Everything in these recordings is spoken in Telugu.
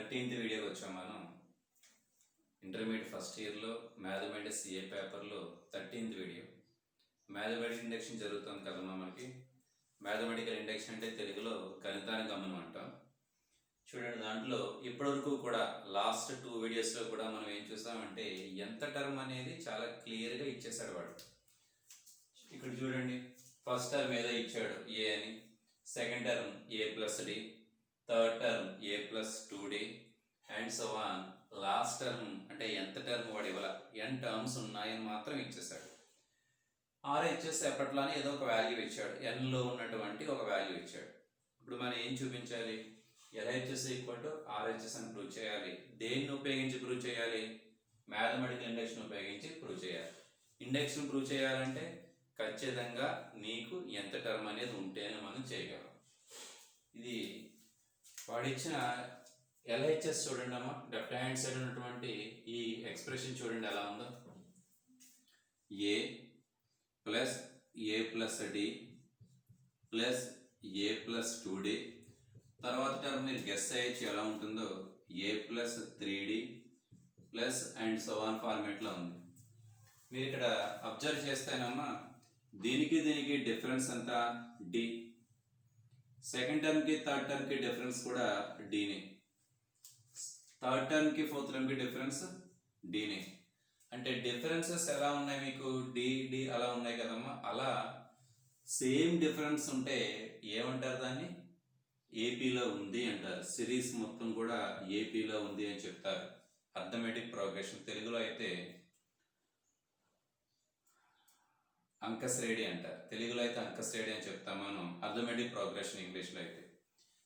13th వీడియోకి వచ్చాం మనం. ఇంటర్మీడియట్ ఫస్ట్ ఇయర్లో మ్యాథమెటిక్స్ ఏ పేపర్లో 13th వీడియో. మ్యాథమెటిక్స్ ఇండక్షన్ జరుగుతుంది కదమ్మా మనకి. మ్యాథమెటికల్ ఇండక్షన్ అంటే తెలుగులో గణితానికి గమనం అంటాం. చూడండి, దాంట్లో ఇప్పటివరకు కూడా లాస్ట్ 2 వీడియోస్లో కూడా మనం ఏం చూసామంటే ఎంత టర్మ్ అనేది చాలా క్లియర్గా ఇచ్చేసాడు వాడు. ఇక్కడ చూడండి, ఫస్ట్ టర్మ్ ఏదో ఇచ్చాడు ఏ అని, second term a plus d, third term a plus 2d and so on. Last term అంటే ఎంత టర్మ్ వాడు ఇవ్వాల, ఎన్ టర్మ్స్ ఉన్నాయని మాత్రం ఇచ్చేసాడు. ఆర్హెచ్ఎస్ ఎప్పట్లానే ఏదో ఒక వాల్యూ ఇచ్చాడు, ఎన్లో ఉన్నటువంటి ఒక వాల్యూ ఇచ్చాడు. ఇప్పుడు మనం ఏం చూపించాలి, ఎల్హెచ్ఎస్ ఈక్వల్ టు ఆర్హెచ్ఎస్ అని ప్రూవ్ చేయాలి. దేన్ని ఉపయోగించి ప్రూవ్ చేయాలి? మ్యాథమెటికల్ ఇండక్షన్ ఉపయోగించి ప్రూవ్ చేయాలి. ఇండక్షన్ ప్రూవ్ చేయాలంటే ఖచ్చితంగా నీకు ఎంత టర్మ్ అనేది ఉంటేనే మనం చేయగలం. ఇది వాడిచ్చిన ఎల్హెచ్ఎస్ చూడండి అమ్మా, లెఫ్ట్ హ్యాండ్ సైడ్ ఉన్నటువంటి ఈ ఎక్స్ప్రెషన్ చూడండి ఎలా ఉందో. A plus A plus D plus A plus 2d, తర్వాత టర్మ్ మీరు గెస్ చేయొచ్చు ఎలా ఉంటుందో, A plus 3d plus and so on ఫార్మేట్లో ఉంది. మీరు ఇక్కడ అబ్జర్వ్ చేస్తేనమ్మా, దీనికి డిఫరెన్స్ అంతా డి, సెకండ్ టర్మ్కి థర్డ్ టర్మ్కి డిఫరెన్స్ కూడా డీనే, థర్డ్ టర్మ్కి ఫోర్త్ టర్మ్కి డిఫరెన్స్ డీనే. అంటే డిఫరెన్సెస్ ఎలా ఉన్నాయి మీకు, డి అలా ఉన్నాయి కదమ్మా. అలా సేమ్ డిఫరెన్స్ ఉంటే ఏమంటారు దాన్ని? ఏపీలో ఉంది అంటారు. సిరీస్ మొత్తం కూడా ఏపీలో ఉంది అని చెప్తారు. అర్థమెటిక్ ప్రోగ్రెషన్ తెలుగులో అయితే అంకశ్రేణి అంటారు, తెలుగులో అయితే అంకశ్రేణి అని చెప్తాం మనం. అర్థమెటిక్ ప్రోగ్రెషన్ ఇంగ్లీష్లో అయితే.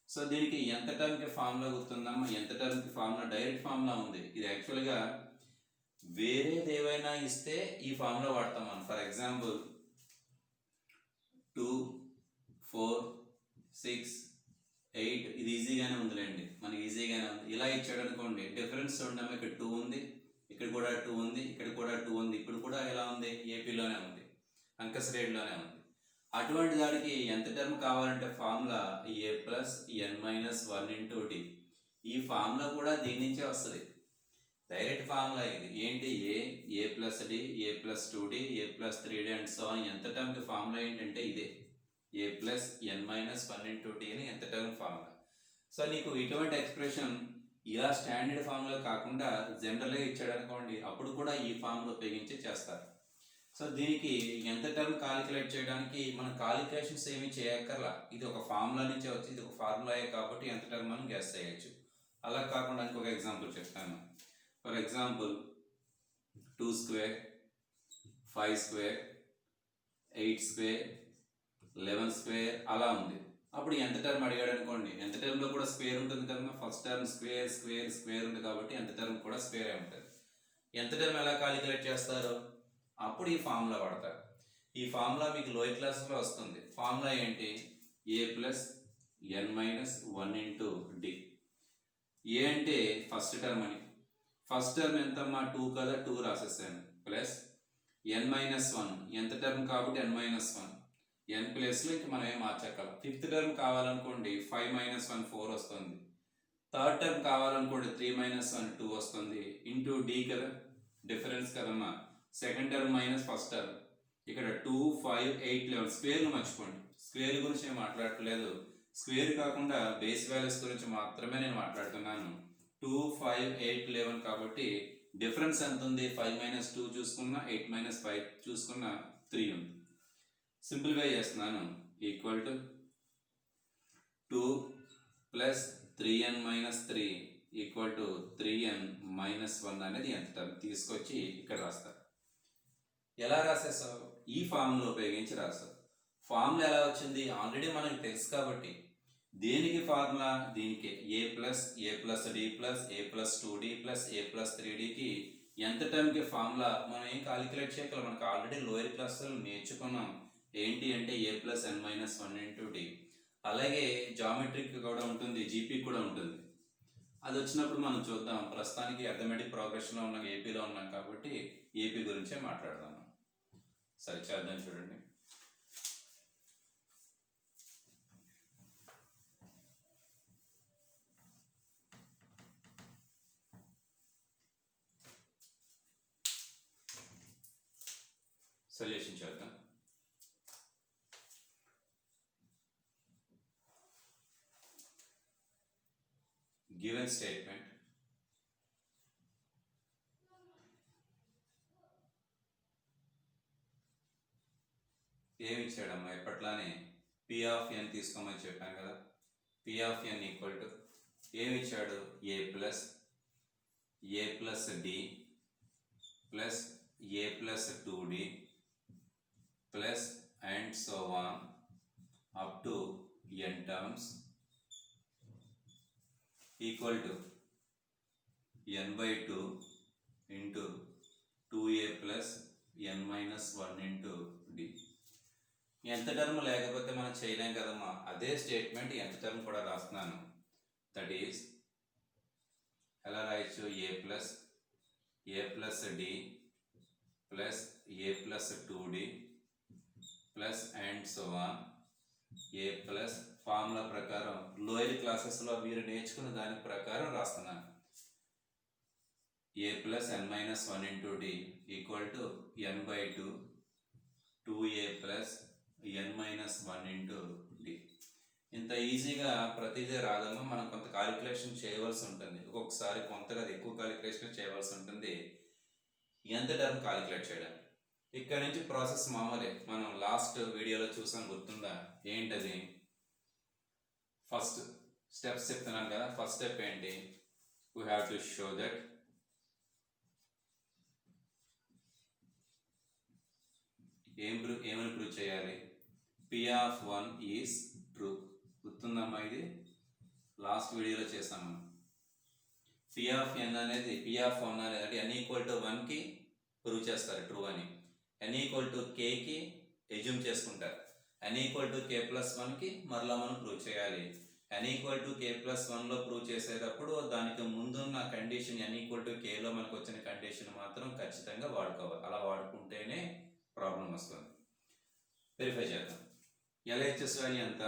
సో దీనికి ఎంత టర్మ్కి ఫార్ములా గుర్తుందమ్మా? ఎంత టర్మ్కి ఫార్ములా డైరెక్ట్ ఫార్ములా ఉంది. ఇది యాక్చువల్గా వేరేది ఏవైనా ఇస్తే ఈ ఫార్ములా వాడతాం మనం. ఫర్ ఎగ్జాంపుల్ 2, 4, 6, 8 ఇది ఈజీగానే ఉందిలేండి, మనకి ఈజీగానే ఉంది. ఇలా ఇచ్చాడు అనుకోండి, డిఫరెన్స్ చూడడం ఇక్కడ 2 ఉంది, ఇక్కడ కూడా 2 ఉంది, ఇక్కడ కూడా 2 ఉంది, ఇప్పుడు కూడా ఎలా ఉంది? ఏపీలోనే ఉంది, అంకశ్రేణిలోనే ఉంది. అటువంటి దానికి ఎంత టర్మ్ కావాలంటే formula A plus N minus 1 into D. ఈ ఫార్ములా కూడా దీని నుంచే వస్తుంది, డైరెక్ట్ ఫార్ములా ఇది. ఏంటి? A plus D, A plus 2d, A plus 3d and so on. ఎంత టర్మ్కి ఫార్ములా ఏంటంటే ఇదే, A plus N minus 1 into D అని ఎంత టర్మ్ ఫార్ములా. సో నీకు ఇటువంటి ఎక్స్ప్రెషన్ ఇలా స్టాండర్డ్ ఫార్ములా కాకుండా జనరల్గా ఇచ్చాడు అనుకోండి, అప్పుడు కూడా ఈ ఫార్ములా ఉపయోగించి చేస్తారు. సో దీనికి ఎంత టర్మ్ కాలిక్యులేట్ చేయడానికి మనం కాలిక్యులేషన్స్ ఏమీ చేయక్కర్లా, ఇది ఒక ఫార్ములా నుంచే వచ్చి, ఇది ఒక ఫార్ములాయే కాబట్టి ఎంత టర్మ్ మనం గెస్ చేయొచ్చు. అలా కాకుండా ఇంకొక ఎగ్జాంపుల్ చెప్తాను. For example 2 square, 5 square, 8 square, 11 square అలా ఉంది. అప్పుడు ఎంత టర్మ్ అడిగాడు అనుకోండి, ఎంత టర్మ్లో కూడా స్క్వేర్ ఉంటుంది కదా. First term square square square ఉంది కాబట్టి ఎంత టర్మ్ కూడా స్క్వేరే ఉంటుంది. ఎంత టర్మ్ ఎలా కాలిక్యులేట్ చేస్తారో అప్పుడు ఈ ఫార్ములా వాడతారు. ఈ ఫార్ములా మీకు లోయర్ క్లాస్లో వస్తుంది. ఫార్ములా ఏంటి? A plus N minus 1 into D. ఏ అంటే ఫస్ట్ టర్మ్ అని, ఫస్ట్ టర్మ్ ఎంతమ్మా? 2 కదా, 2 రాసేసాను. ప్లస్ ఎన్ మైనస్ 1 ఎంత టర్మ్ కాబట్టి ఎన్ మైనస్ 1, ఎన్ ప్లేస్లో ఇంక మనం ఏం మార్చక్కర్లేదు. ఫిఫ్త్ టర్మ్ కావాలనుకోండి 5 మైనస్ 1 4 వస్తుంది. థర్డ్ టర్మ్ కావాలనుకోండి 3 మైనస్ 1 2 వస్తుంది. ఇంటూ డి కదా, డిఫరెన్స్ కదమ్మా. Second term minus first term, ఇక్కడ 2, 5, 8, 11 స్క్వేర్లు మర్చిపోండి. స్క్వేర్ గురించి నేను మాట్లాడట్లేదు, స్క్వేర్ కాకుండా బేస్ వాల్యూస్ గురించి మాత్రమే నేను మాట్లాడుతున్నాను. 2, 5, 8, 11 కాబట్టి డిఫరెన్స్ ఎంత ఉంది? 5 మైనస్ 2 చూసుకున్నా, 8 మైనస్ 5 చూసుకున్నా 3 ఉంది. సింప్లిఫై చేస్తున్నాను. Equal to 2 plus 3n minus 3 equal to 3n minus 1 అనేది ఎంత టర్మ్ తీసుకొచ్చి ఇక్కడ రాస్తారు. ఎలా రాసేసావు? ఈ ఫార్ములా ఉపయోగించి రాసావు. ఫార్ములా ఎలా వచ్చింది? ఆల్రెడీ మనకు తెలుసు కాబట్టి. దేనికి ఫార్ములా? దీనికి ఏ plus D plus A plus 2d plus A plus 3dకి ఎంత టర్మ్కి ఫార్ములా మనం ఏం కాలిక్యులేట్ చేయగలం, మనకు ఆల్రెడీ లోయర్ క్లాస్లో నేర్చుకున్నాం. ఏంటి అంటే ఏ plus N minus 1 into D. అలాగే జామెట్రిక్ కూడా ఉంటుంది, జీపీ కూడా ఉంటుంది. అది వచ్చినప్పుడు మనం చూద్దాం. ప్రస్తుతానికి అర్థమెటిక్ ప్రోగ్రెషన్లో ఉన్నాం, ఏపీలో ఉన్నాం కాబట్టి ఏపీ గురించే మాట్లాడదాం. సరే చేద్దాం. చూడండి, సొల్యూషన్ చేద్దాం. గివెన్ స్టేట్మెంట్ ఏమి ఇచ్చాడమ్మా, ఎప్పట్లానే పి ఆఫ్ ఎన్ తీసుకోమని చెప్పాను కదా. P of N equal to ఏమి ఇచ్చాడు, A plus D plus A plus 2d plus and so on up to n terms equal to n/2 into 2a plus n-1 into D. ఎంత టర్మ్ లేకపోతే మనం చేయలేం కదమ్మా. అదే స్టేట్మెంట్ ఎంత టర్మ్ కూడా రాస్తున్నాను. దట్ ఈస్ ఎలా రాయొచ్చు, A plus D plus A plus 2d plus and so on A plus formula ప్రకారం లోయర్ క్లాసెస్లో మీరు నేర్చుకున్న దాని ప్రకారం రాస్తున్నాను. A plus n-1 into D equal to n/2 2a plus n-1 into D. ఇంత ఈజీగా ప్రతిదీ రాదమ్మా. మనం కొంత కాలిక్యులేషన్ చేయవలసి ఉంటుంది. ఒక్కొక్కసారి కొంతగా ఎక్కువ కాలిక్యులేషన్ చేయవలసి ఉంటుంది ఎంత టర్మ్ కాలిక్యులేట్ చేయడానికి. ఇక్కడ నుంచి ప్రాసెస్ మామూలే. మనం లాస్ట్ వీడియోలో చూసాం, గుర్తుందా? ఏంటది? ఫస్ట్ స్టెప్స్ చెప్తున్నాను కదా. ఫస్ట్ స్టెప్ ఏంటి, we have to show that ఏమని ప్రూవ్ చేయాలి, పి ఆఫ్ 1 ఈజ్ ట్రూ. గుర్తుందమ్మా, ఇది లాస్ట్ వీడియోలో చేసాం మనం. పి ఆఫ్ ఎన్ అనేది పి ఆఫ్ 1 అనేది n ఈక్వల్ టు 1కి ప్రూవ్ చేస్తారు ట్రూ అని. n ఈక్వల్ టు కేకి ఎజ్యూమ్ చేసుకుంటారు. n equal to K plus 1కి మరలా మనం ప్రూవ్ చేయాలి. n equal to K plus 1లో ప్రూవ్ చేసేటప్పుడు దానికి ముందున్న కండిషన్ n ఈక్వల్ టు కేలో మనకు వచ్చిన కండిషన్ మాత్రం ఖచ్చితంగా వాడుకోవాలి. అలా వాడుకుంటేనే ప్రాబ్లం వస్తుంది. వెరిఫై చేద్దాం. LHS వాల్యూ ఎంత?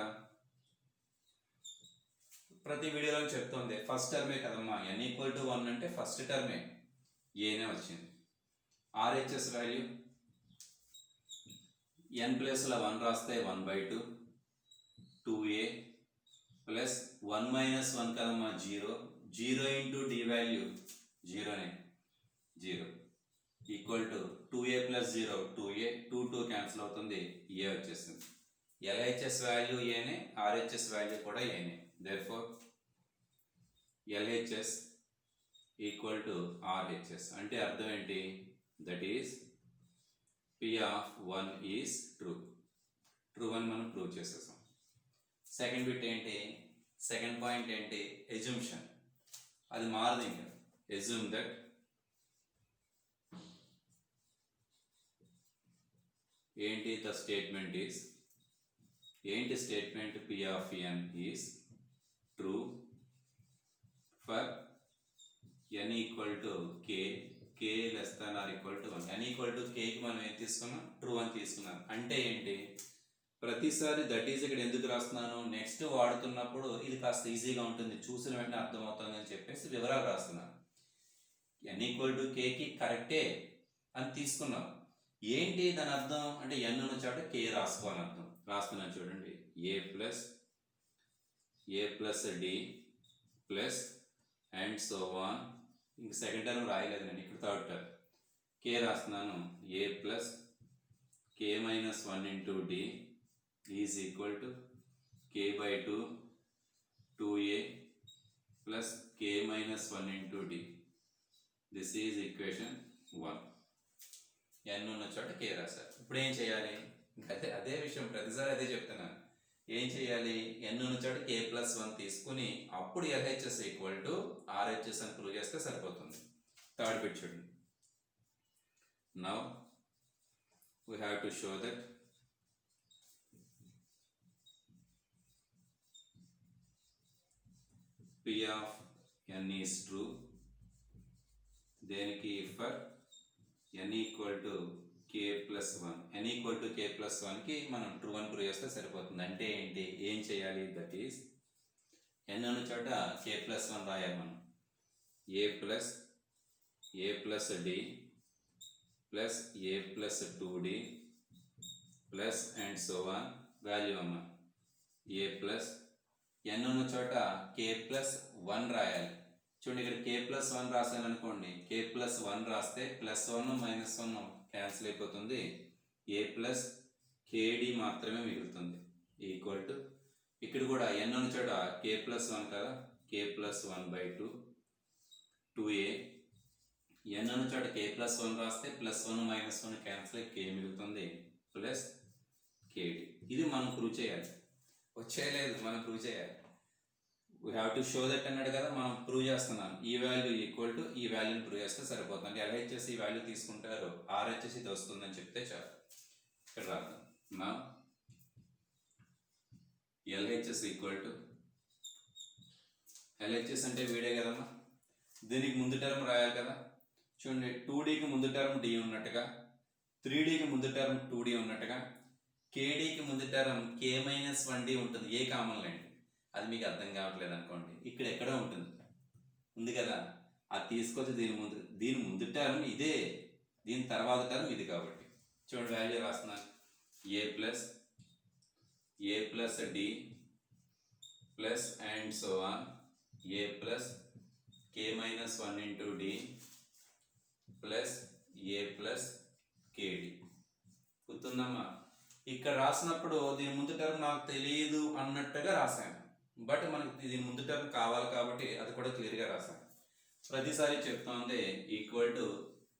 ప్రతి వీడియోలో చెప్తుంది ఫస్ట్ టర్మే కదమ్మా. n ఈక్వల్ టు 1 అంటే ఫస్ట్ టర్మే ఏనే వచ్చింది. RHS వాల్యూ n ప్లేస్లో 1 రాస్తే 1/2 2a ప్లస్ 1-1 కదమ్మా 0 ఇంటూ డి వాల్యూ 0నే 0 equal to 2a plus 0 2a 2 cancel అవుతుంది, ఏ వచ్చేస్తుంది. LHS వాల్యూ ఏనే, RHS వాల్యూ కూడా ఏనే. therefore LHS equal to RHS అంటే అర్థం ఏంటి, that is P of 1 is true. True అని మనం ప్రూవ్ చేసేసాం. సెకండ్ బిట్ ఏంటి, సెకండ్ పాయింట్ ఏంటి, ఎజ్యూమ్షన్. అది మారదు ఇంకా. ఎజ్యూమ్ దట్ ఏంటి, ద స్టేట్మెంట్ ఈస్ ఏంటి statement, P of n is true for n equal to k less than or equal to 1. n equal to kకి మనం ఏం తీసుకున్నాం, ట్రూ అని తీసుకున్నాం. అంటే ఏంటి, ప్రతిసారి దట్ ఈజ్ ఇక్కడ ఎందుకు రాస్తున్నాను, నెక్స్ట్ వాడుతున్నప్పుడు ఇది కాస్త ఈజీగా ఉంటుంది, చూసిన వెంటనే అర్థమవుతుంది అని చెప్పేసి వివరాలు రాస్తున్నాను. n ఈక్వల్ టు kకి కరెక్టే అని తీసుకున్నాం. ఏంటి దాని అర్థం అంటే n ఉన్న చోట k రాసుకోని అర్థం. రాస్తున్నాను చూడండి, A plus D plus and so on. ఇంక సెకండ్ టర్మ్ రాయలేదు నేను, ఇక్కడ థర్డ్ టర్మ్ k రాస్తున్నాను. A plus k-1 into D is equal to k/2 2a plus k-1 into D. This is equation 1. n ఉన్న చోట k రాశారు. ఇప్పుడు ఏం చేయాలి, అదే విషయం ప్రతిసారి అదే చెప్తున్నాను. ఏం చేయాలి, n ఉన్న చోట k ప్లస్ 1 తీసుకుని అప్పుడు LHS ఈక్వల్ టు RHS అని ప్రూవ్ చేస్తే సరిపోతుంది. థర్డ్ బిట్ చూడండి. Now we have to show that P of n is true. దేనికి, for n equal to k plus 1. n equal to k plus 1కి మనం ట్రూ అని ప్రూవ్ చేస్తే సరిపోతుంది. అంటే ఏంటి, ఏం చేయాలి, దట్ ఈస్ n ఉన్న చోట k ప్లస్ 1 రాయాలి మనం. A plus D plus A plus 2d plus and so on value అమ్మ ఏ ప్లస్ ఎన్ ఉన్న చోట కే ప్లస్ 1 రాయాలి. చూడండి ఇక్కడ కే ప్లస్ 1 రాశాను అనుకోండి, కే ప్లస్ 1 రాస్తే ప్లస్ 1 మైనస్ 1 క్యాన్సిల్ అయిపోతుంది, ఏ ప్లస్ కేడి మాత్రమే మిగులుతుంది. ఈక్వల్ టు ఇక్కడ కూడా ఎన్ ఉన్న చోట కే ప్లస్ 1 కదా, కే ప్లస్ 1/2 2a, ఎన్ ఉన్న చోట కే ప్లస్ 1 రాస్తే ప్లస్ 1 మైనస్ 1 క్యాన్సిల్ అయ్యి కే మిగులుతుంది ప్లస్ కేడి. ఇది మనం ప్రూవ్ చేయాలి, వచ్చేయలేదు మనం ప్రూవ్ చేయాలి. We have to show that అన్నాడు కదా, మనం ప్రూవ్ చేస్తున్నాను. ఈ వాల్యూ ఈక్వల్ టు ఈ వాల్యూని ప్రూవ్ చేస్తే సరిపోతుంది. LHS ఈ వాల్యూ తీసుకుంటారు, RHS ఇది వస్తుందని చెప్తే చాలు. ఇక్కడ రాద్దాం. నా LHS ఈక్వల్ టు LHS అంటే వీడే కదమ్మా, దీనికి ముందు టర్మ్ రాయాలి కదా. చూడండి 2Dకి ముందు టర్మ్ D ఉన్నట్టుగా, 3Dకి ముందు టర్మ్ 2D ఉన్నట్టుగా, KDకి ముందు టర్మ్ K-1D ఉంటుంది. ఏ కామన్ లైన్ అది మీకు అర్థం కావట్లేదు అనుకోండి, ఇక్కడ ఎక్కడో ఉంటుంది, ఉంది కదా, అది తీసుకొచ్చి దీని ముందు టర్మ్ ఇదే, దీని తర్వాత టర్మ్ ఇది. కాబట్టి చూడండి వాల్యూ రాస్తున్నాను, A plus D plus and so on A plus K-1 into D plus A plus K D. గుర్తుందమ్మా, ఇక్కడ రాసినప్పుడు దీని ముందు టర్మ్ నాకు తెలియదు అన్నట్టుగా రాశాను, బట్ మనకి దీని ముందు టర్మ్ కావాలి కాబట్టి అది కూడా క్లియర్గా రాశాను. ప్రతిసారి చెప్తోంది ఈక్వల్ టు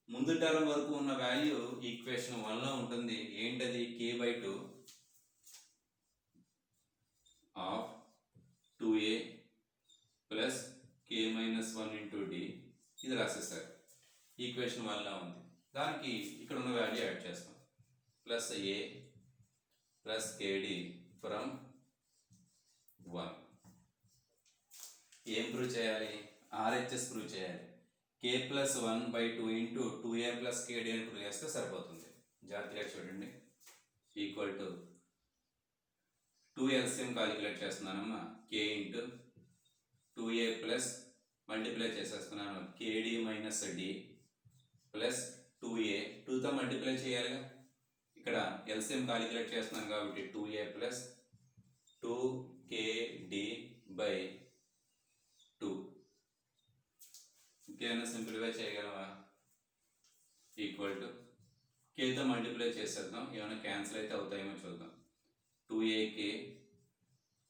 ముందు టర్మ్ వరకు ఉన్న వాల్యూ ఈక్వేషన్ 1లో ఉంటుంది. ఏంటది? k/2 of 2a plus K-1 into D, ఇది రాసేసారు. ఈక్వేషన్ 1లో ఉంది, దానికి ఇక్కడ ఉన్న వాల్యూ యాడ్ చేస్తాం, ప్లస్ ఏ ప్లస్ కేడి ఫ్రమ్ 1. ఏం ప్రూవ్ చేయాలి? RHS ప్రూవ్ చేయాలి. K+1/2 ఇంటూ 2a ప్లస్ కేడి అని ప్రూవ్ చేస్తే సరిపోతుంది. జాగ్రత్తగా చూడండి. ఈక్వల్ టు 2 LCM కాలిక్యులేట్ చేస్తున్నానమ్మా, k into 2a plus multiply చేసేస్తున్నాను KD minus D plus 2a, 2తో మల్టిప్లై చేయాలిగా. ఇక్కడ LCM కాలిక్యులేట్ చేస్తున్నాను కాబట్టి 2a ప్లస్ 2KD/2. ఇంకేమైనా సింప్లిఫై చేయగలవా? ఈక్వల్ టు కేతో మల్టిప్లై చేసేద్దాం, ఏమైనా క్యాన్సిల్ అయితే అవుతాయేమో చూద్దాం. 2AK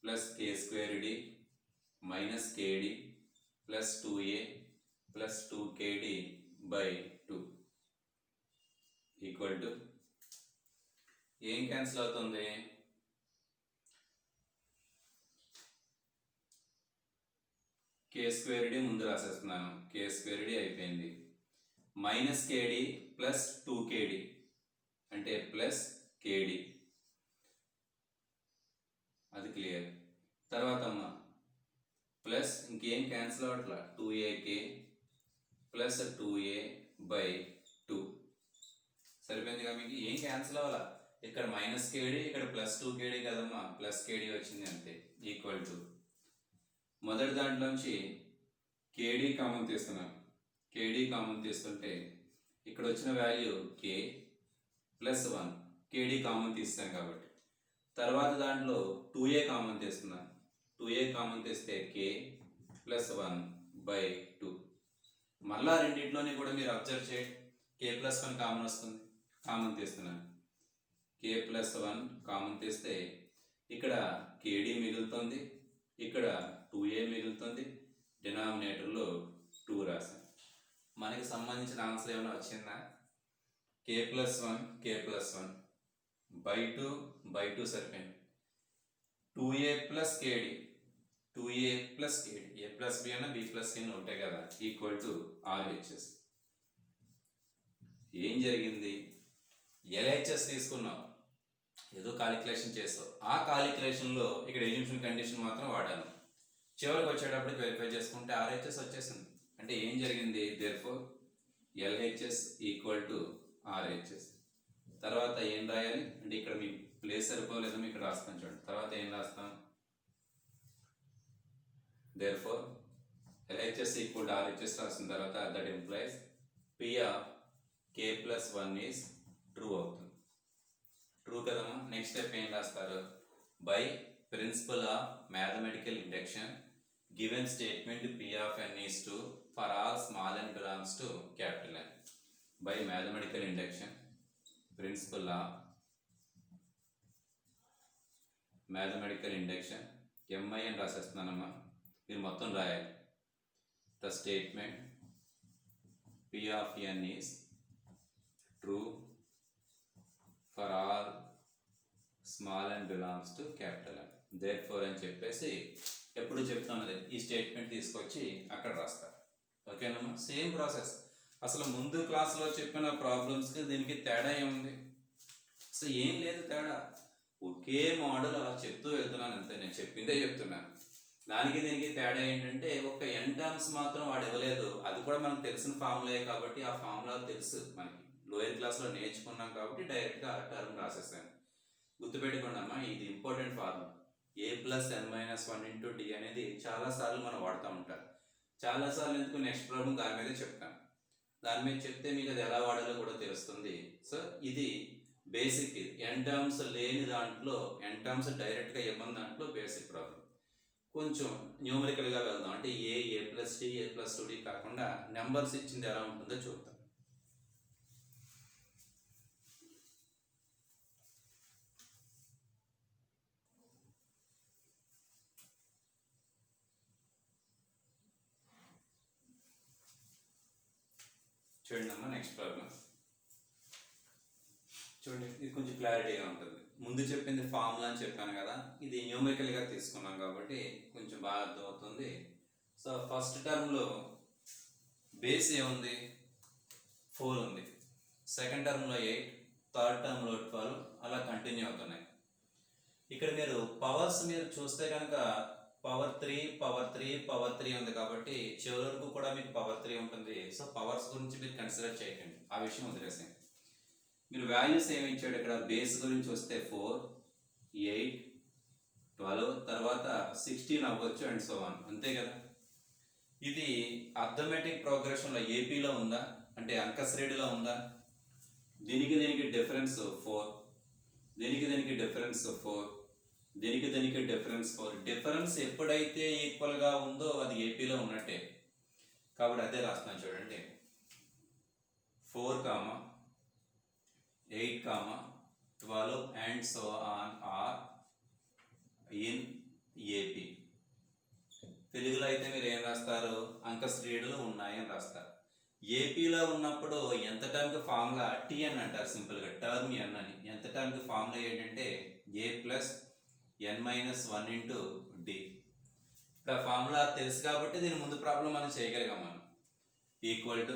plus K² minus KD plus 2a plus 2KD/2 equal to ఏం క్యాన్సిల్ అవుతుంది? K² ముందు రాసేస్తున్నాను, K² అయిపోయింది, మైనస్ KD ప్లస్ 2KD అంటే ప్లస్ KD, అది క్లియర్. తర్వాత అమ్మ ప్లస్ ఇంకేం క్యాన్సిల్ అవ్వట్లా, 2AK ప్లస్ 2a/2 సరిపోయిందిగా. మీకు ఏం క్యాన్సిల్ అవ్వాలా, ఇక్కడ మైనస్ KD ఇక్కడ ప్లస్ 2KD కదమ్మా, ప్లస్ KD వచ్చింది అంతే. ఈక్వల్ టు మొదటి దాంట్లోంచి KD కామన్ తీస్తున్నాను, KD కామన్ తీస్తుంటే ఇక్కడ వచ్చిన value K plus 1, KD common తీస్తాం కాబట్టి. తర్వాత దాంట్లో 2a కామన్ తీస్తున్నాను, 2a కామన్ తీస్తే K ప్లస్ 1/2. మళ్ళా రెండింటిలోని కూడా మీరు అబ్జర్వ్ చేయండి, K+1 కామన్ వస్తుంది, కామన్ తీస్తున్నాను, K+1 కామన్ తీస్తే ఇక్కడ KD మిగులుతుంది, ఇక్కడ 2a మిగులుతుంది, డినామినేటర్లో 2 రాశాను. మనకి సంబంధించిన ఆన్సర్ ఏమైనా వచ్చిందా? K+1/2 సరిపోయింది. 2a plus KD, 2a plus KD, a plus b అన్న b ప్లస్ c ఉంటాయి కదా, ఈక్వల్ టు RHS. ఏం జరిగింది? LHS తీసుకున్నాం, ఏదో కాలిక్యులేషన్ చేస్తావు, ఆ కాలిక్యులేషన్లో ఇక్కడ ఎగ్జిబిషన్ కండిషన్ మాత్రం వాడాను. చివరికి వచ్చేటప్పుడు వెరిఫై చేసుకుంటే RHS వచ్చేసింది. అంటే ఏం జరిగింది? Therefore LHS equal to RHS. తర్వాత ఏం రాయాలి అంటే ఇక్కడ మీ ప్లేస్ సరిపోలేదో మీకు రాస్తాను చూడండి. తర్వాత ఏం రాస్తాం? Therefore LHS equal to RHS రాసిన తర్వాత that implies P of K+1 is true అవుతుంది. ట్రూ ట్రూ కదమ్మా. నెక్స్ట్ స్టెప్ ఏం రాస్తారు? By principle of mathematical induction given statement P of n is true for all small n belongs to capital N. By mathematical induction, principle of mathematical induction, MI అని రాసేస్తున్నానమ్మా, మీరు మొత్తం రాయాలి. The statement P of n is true for all small n belongs to capital N. Therefore అని చెప్పేసి ఎప్పుడు చెప్తున్నది ఈ స్టేట్మెంట్ తీసుకొచ్చి అక్కడ రాస్తారు. ఓకేనమ్మా, సేమ్ ప్రాసెస్. అసలు ముందు క్లాస్లో చెప్పిన ప్రాబ్లమ్స్కి దీనికి తేడా ఏముంది? అసలు ఏం లేదు తేడా, ఒకే మోడల్ అలా చెప్తూ వెళ్తున్నాను అంతే. నేను చెప్పిందే చెప్తున్నాను. దానికి దీనికి తేడా ఏంటంటే ఒక ఎన్ టర్మ్స్ మాత్రం వాడు ఇవ్వలేదు. అది కూడా మనకు తెలిసిన ఫార్ములా కాబట్టి ఆ ఫార్ములా తెలుసు మనకి, లోయర్ క్లాస్లో నేర్చుకున్నాం కాబట్టి డైరెక్ట్గా ఆ టర్మ్ రాసేసాను. గుర్తుపెట్టుకోండి అమ్మా, ఇది ఇంపార్టెంట్ ఫార్ములా. a+n-1 × d అనేది చాలాసార్లు మనం వాడుతూ ఉంటారు. చాలాసార్లు ఎందుకు, నెక్స్ట్ ప్రాబ్లం దాని మీద చెప్తాను. దాని మీద చెప్తే మీకు అది ఎలా వాడాలో కూడా తెలుస్తుంది. సో ఇది బేసిక్. ఇది ఎన్ టర్మ్స్ లేని దాంట్లో, ఎన్ టర్మ్స్ డైరెక్ట్గా ఇవ్వని దాంట్లో బేసిక్ ప్రాబ్లం. కొంచెం న్యూమరికల్గా వెళ్దాం. అంటే a+d a+2d కాకుండా నెంబర్స్ ఇచ్చింది ఎలా ఉంటుందో చూద్దాం. చూడండి అమ్మా, నెక్స్ట్ ప్రాబ్లం చూడండి. ఇది కొంచెం క్లారిటీగా ఉంటుంది. ముందు చెప్పింది ఫార్ములా అని చెప్పాను కదా, ఇది న్యూమరికల్గా తీసుకున్నాం కాబట్టి కొంచెం బాగా అర్థమవుతుంది. సో ఫస్ట్ టర్మ్లో బేస్ ఏముంది? 4 ఉంది. సెకండ్ టర్మ్లో 8, థర్డ్ టర్మ్లో 12, అలా కంటిన్యూ అవుతున్నాయి. ఇక్కడ మీరు పవర్స్ మీరు చూస్తే కనుక పవర్ 3 పవర్ 3 పవర్ 3 ఉంది కాబట్టి చివరి వరకు కూడా మీకు పవర్ 3 ఉంటుంది. సో పవర్స్ గురించి మీరు కన్సిడర్ చేయకండి, ఆ విషయం వదిలేసేయండి. మీరు వాల్యూస్ ఏమి ఇచ్చాడు ఇక్కడ? బేస్ గురించి వస్తే 4, 8, 12, తర్వాత 16 అవ్వచ్చు అండ్ సో ఆన్, అంతే కదా. ఇది అర్థమెటిక్ ప్రోగ్రెషన్లో ఏపీలో ఉందా అంటే అంక శ్రేణిలో ఉందా? దీనికి డిఫరెన్స్ 4, దీనికి డిఫరెన్స్ 4, దీనికి డిఫరెన్స్ 4. డిఫరెన్స్ ఎప్పుడైతే ఈక్వల్గా ఉందో అది ఏపీలో ఉన్నట్టే. కాబట్టి అదే రాస్తున్నాను చూడండి. 4, 8, 12 and so on are in AP. తెలుగులో అయితే మీరు ఏం రాస్తారు? అంక శ్రేణులు ఉన్నాయి అని రాస్తారు. ఏపీలో ఉన్నప్పుడు ఎంత టర్మ్కి ఫార్ములా టీఎన్ అంటారు, సింపుల్గా టర్మ్ ఎన్ అని. ఎంత టర్మ్కి ఫార్ములా ఏంటంటే a+n-1 × d. ఇప్పుడు ఆ ఫార్ములా తెలుసు కాబట్టి దీని ముందు ప్రాబ్లం మనం చేయగలిగాం. మనం equal to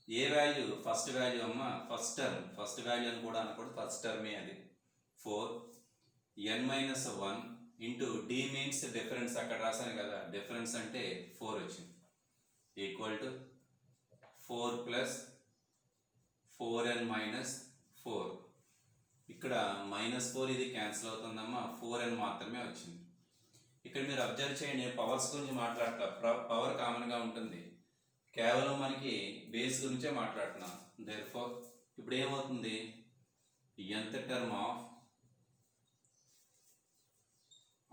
a value? First value అమ్మ, ఫస్ట్ టర్మ్. ఫస్ట్ వాల్యూ అని కూడా అనకూడదు, ఫస్ట్ టర్మే అది. 4n-1 × d means difference. అక్కడ రాశాను కదా, డిఫరెన్స్ అంటే 4 వచ్చింది. Equal to 4 + 4n-4. ఇక్కడ -4 ఇది క్యాన్సిల్ అవుతుందమ్మా, 4n మాత్రమే వచ్చింది. ఇక్కడ మీరు అబ్జర్వ్ చేయండి, పవర్స్ గురించి మాట్లాడతా. పవర్ కామన్గా ఉంటుంది, కేవలం మనకి బేస్ గురించే మాట్లాడుతున్నాం. దేర్ఫోర్ ఇప్పుడు ఏమవుతుంది? nth టర్మ్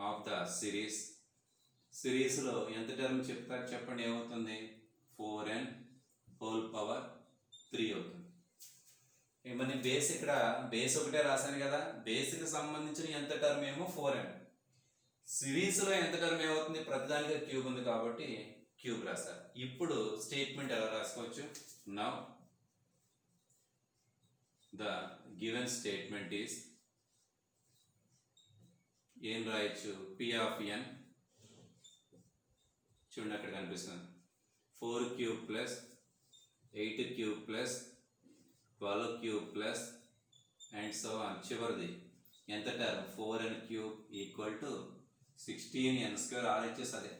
ఆఫ్ ద సిరీస్లో nth టర్మ్ చెప్తారు, చెప్పండి ఏమవుతుంది? 4n³ అవుతుంది. మరి బేస్ ఇక్కడ బేస్ ఒకటే రాశాను కదా, బేస్కి సంబంధించిన nth టర్మ్ ఏమో 4n. సిరీస్లో nth టర్మ్ ఏమవుతుంది? ప్రతిదానికి క్యూబ్ ఉంది కాబట్టి క్యూబ్ రాశారు. ఇప్పుడు స్టేట్మెంట్ ఎలా రాసుకోవచ్చు? Now the given statement is, ఏం రాయొచ్చు? P of n, చూడండి అక్కడ కనిపిస్తుంది, 4³ + 8³ + 12³ అండ్ సో ఆన్. చివరిది ఎంత టర్మ్? 4n³ = 16n² RHS. అదే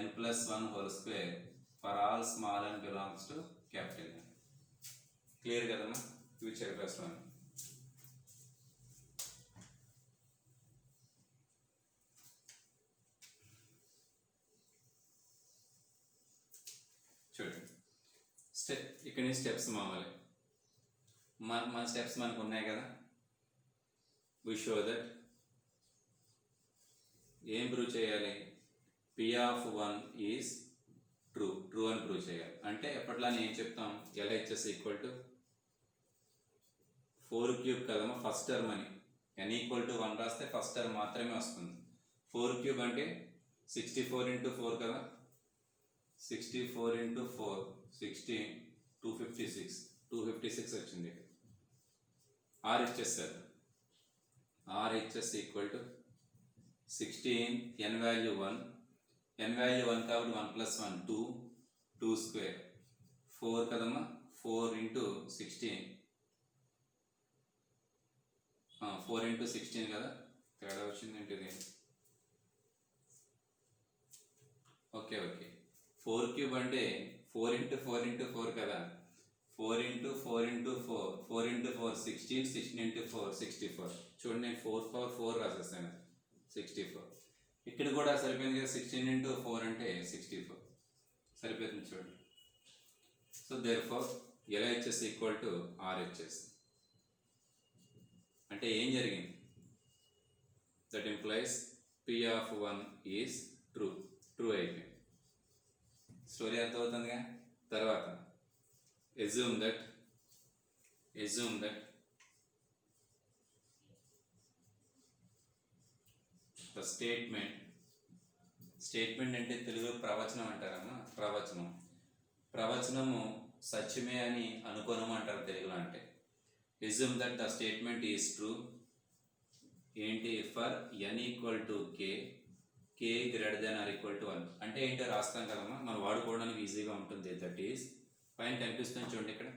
n+1² for all small n belongs to capital N. Clear కదమ్మా? ఫ్యూచర్ క్లాస్లో చూడండి. ఇక్కడి నుంచి స్టెప్స్ మామూలే. మన స్టెప్స్ మనకు ఉన్నాయి కదా. వి షో దట్ ఏం ప్రూవ్ చేయాలి, పి ఆఫ్ 1 ఈజ్ ట్రూ అని ప్రూవ్ చేయాలి. అంటే ఎప్పట్లానే ఏం చెప్తాం, ఎల్హెచ్ఎస్ ఈక్వల్ టు 4 క్యూబ్ కదమ్మా ఫస్ట్ టర్మ్ అని. n ఈక్వల్ టు 1 రాస్తే ఫస్ట్ టర్మ్ మాత్రమే వస్తుంది. 4 క్యూబ్ అంటే 64 ఇంటూ 4 కదా, 64 ఇంటూ 4 16 256 వచ్చింది. RHS sir, RHS equal to 16, n value 1, n value 1 కాబట్టి 1 ప్లస్ 1 2 స్క్వేర్ 4 కదమ్మా, 4 ఇంటూ 16 4 ఇంటూ 16 కదా, తేడా వచ్చింది ఏంటిది. ఓకే 4 క్యూబ్ అంటే 4 ఇంటూ 4 ఇంటూ 4 కదా, 4 ఇంటూ 4 ఇంటూ 4 4 ఇంటూ 4 16 16 ఇంటూ 4 64. చూడండి నేను 4 పవర్ 4 రాసేస్తాను 64. ఇక్కడ కూడా సరిపోయింది కదా, 16 ఇంటూ 4 అంటే 64 సరిపోతుంది చూడండి. So therefore LHS equal to RHS. అంటే ఏం జరిగింది, that implies P of 1 is true అయిపోయింది. స్టోరీ అర్థమవుతుందిగా. తర్వాత assume that the స్టేట్మెంట్ అంటే తెలుగు ప్రవచనం అంటారమ్మా. ప్రవచనము సత్యమే అని అనుకోనము అంటారు తెలుగులో. అంటే assume that the statement is true ఏంటి, for n equal to k greater than or equal to 1. అంటే ఏంటో రాస్తాం కదమ్మా, మనం వాడుకోవడానికి ఈజీగా ఉంటుంది. దట్ ఈస్ పైన కనిపిస్తుంది చూడండి, ఇక్కడ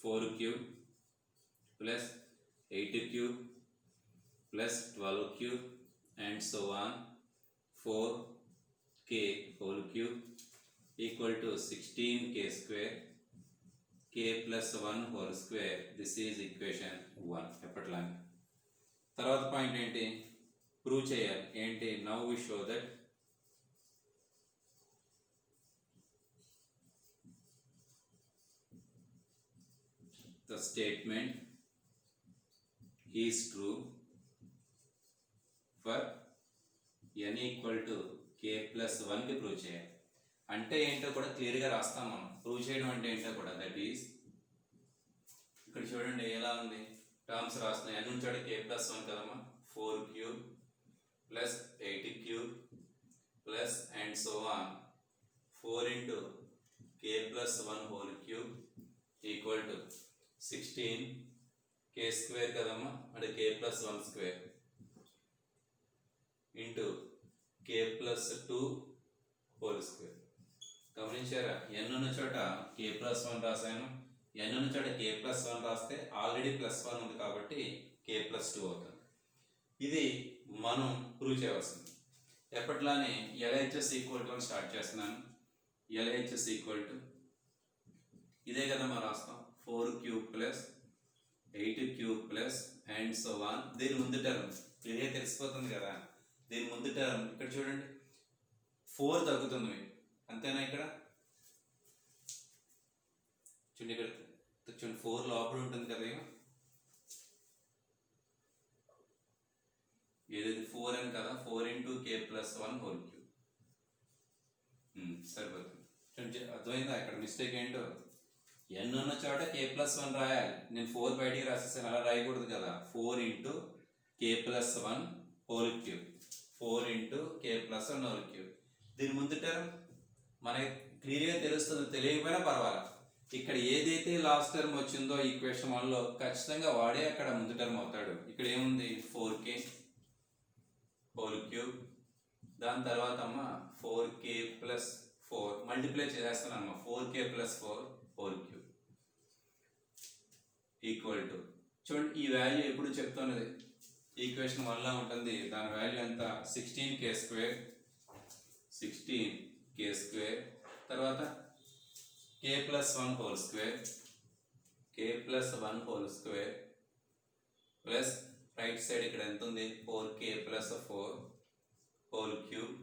4 cube plus 8 cube plus 12 cube and so on 4k whole cube equal to 16k square k plus 1 whole square. This is equation 1 ఎప్పట్లానే. తర్వాత పాయింట్ ఏంటి, ప్రూవ్ చేయాలి. ఏంటి, now we show that the statement is true for n equal to k plus 1కి ప్రూవ్ చేయాలి. అంటే ఏంటో కూడా క్లియర్గా రాస్తాం మనం. ప్రూవ్ చేయడం అంటే ఏంటో కూడా, దట్ ఈస్ ఇక్కడ చూడండి ఎలా ఉంది, టర్మ్స్ రాస్తున్నాయి. n నుంచి k ప్లస్ 1 కదమ్మా, 4 cube plus 8 cube plus and so on 4 into k plus 1 whole cube equal to 16k square కదమ్మా, అంటే k plus 1 square into k plus 2 whole square. గమనించారా, n ఉన్న చోట k ప్లస్ 1 రాసాను, n ఉన్న చోట k ప్లస్ 1 రాస్తే ఆల్రెడీ ప్లస్ 1 ఉంది కాబట్టి k ప్లస్ 2 అవుతుంది. ఇది మనం ప్రూవ్ చేయవలసింది. ఎప్పట్లానే LHS ఈక్వల్ టు అని స్టార్ట్ చేస్తున్నాను. LHS ఈక్వల్ టు ఇదే కదా మనం రాస్తాం, 4 cube plus 8 cube plus and so on. దీని ముందు టర్మ్ క్లియర్గా తెలిసిపోతుంది కదా, దీని ముందు టర్మ్ ఇక్కడ చూడండి 4 తగ్గుతుంది మీకు, అంతేనా. ఇక్కడ చూడండి, ఇక్కడ చూడండి 4 లోపల ఉంటుంది కదా, ఏదైతే 4 అని కదా, 4 into k plus 1 whole cube సరిపోతుంది. చూడండి అర్థమైందా, ఇక్కడ మిస్టేక్ ఏంటో, n ఉన్న చోట k ప్లస్ 1 రాయాలి. నేను 4 బయటికి రాసేసాను, అలా రాయకూడదు కదా. 4 into k plus 1 whole cube, 4 into k plus 1 whole cube. దీని ముందు టర్మ్ మనకి క్లియర్గా తెలుస్తుంది, తెలియకపోయినా పర్వాలేదు. ఇక్కడ ఏదైతే లాస్ట్ టర్మ్ వచ్చిందో ఈక్వేషన్ 1లో ఖచ్చితంగా వాడే అక్కడ ముందు టర్మ్ అవుతాడు. ఇక్కడ ఏముంది, 4k హోల్ క్యూబ్, దాని తర్వాత అమ్మ 4k ప్లస్ 4 మల్టిప్లై చేసేస్తాను అమ్మ, 4k plus 4 whole cube equal to, చూడండి ఈ వాల్యూ ఎప్పుడు చెప్తున్నది ఈక్వేషన్ 1లా ఉంటుంది. దాని వాల్యూ ఎంత, 16k స్క్వేర్ తర్వాత k plus 1 whole square, k plus 1 whole square plus right side ఇక్కడ ఎంత ఉంది, 4k ప్లస్ 4 హోల్ క్యూబ్.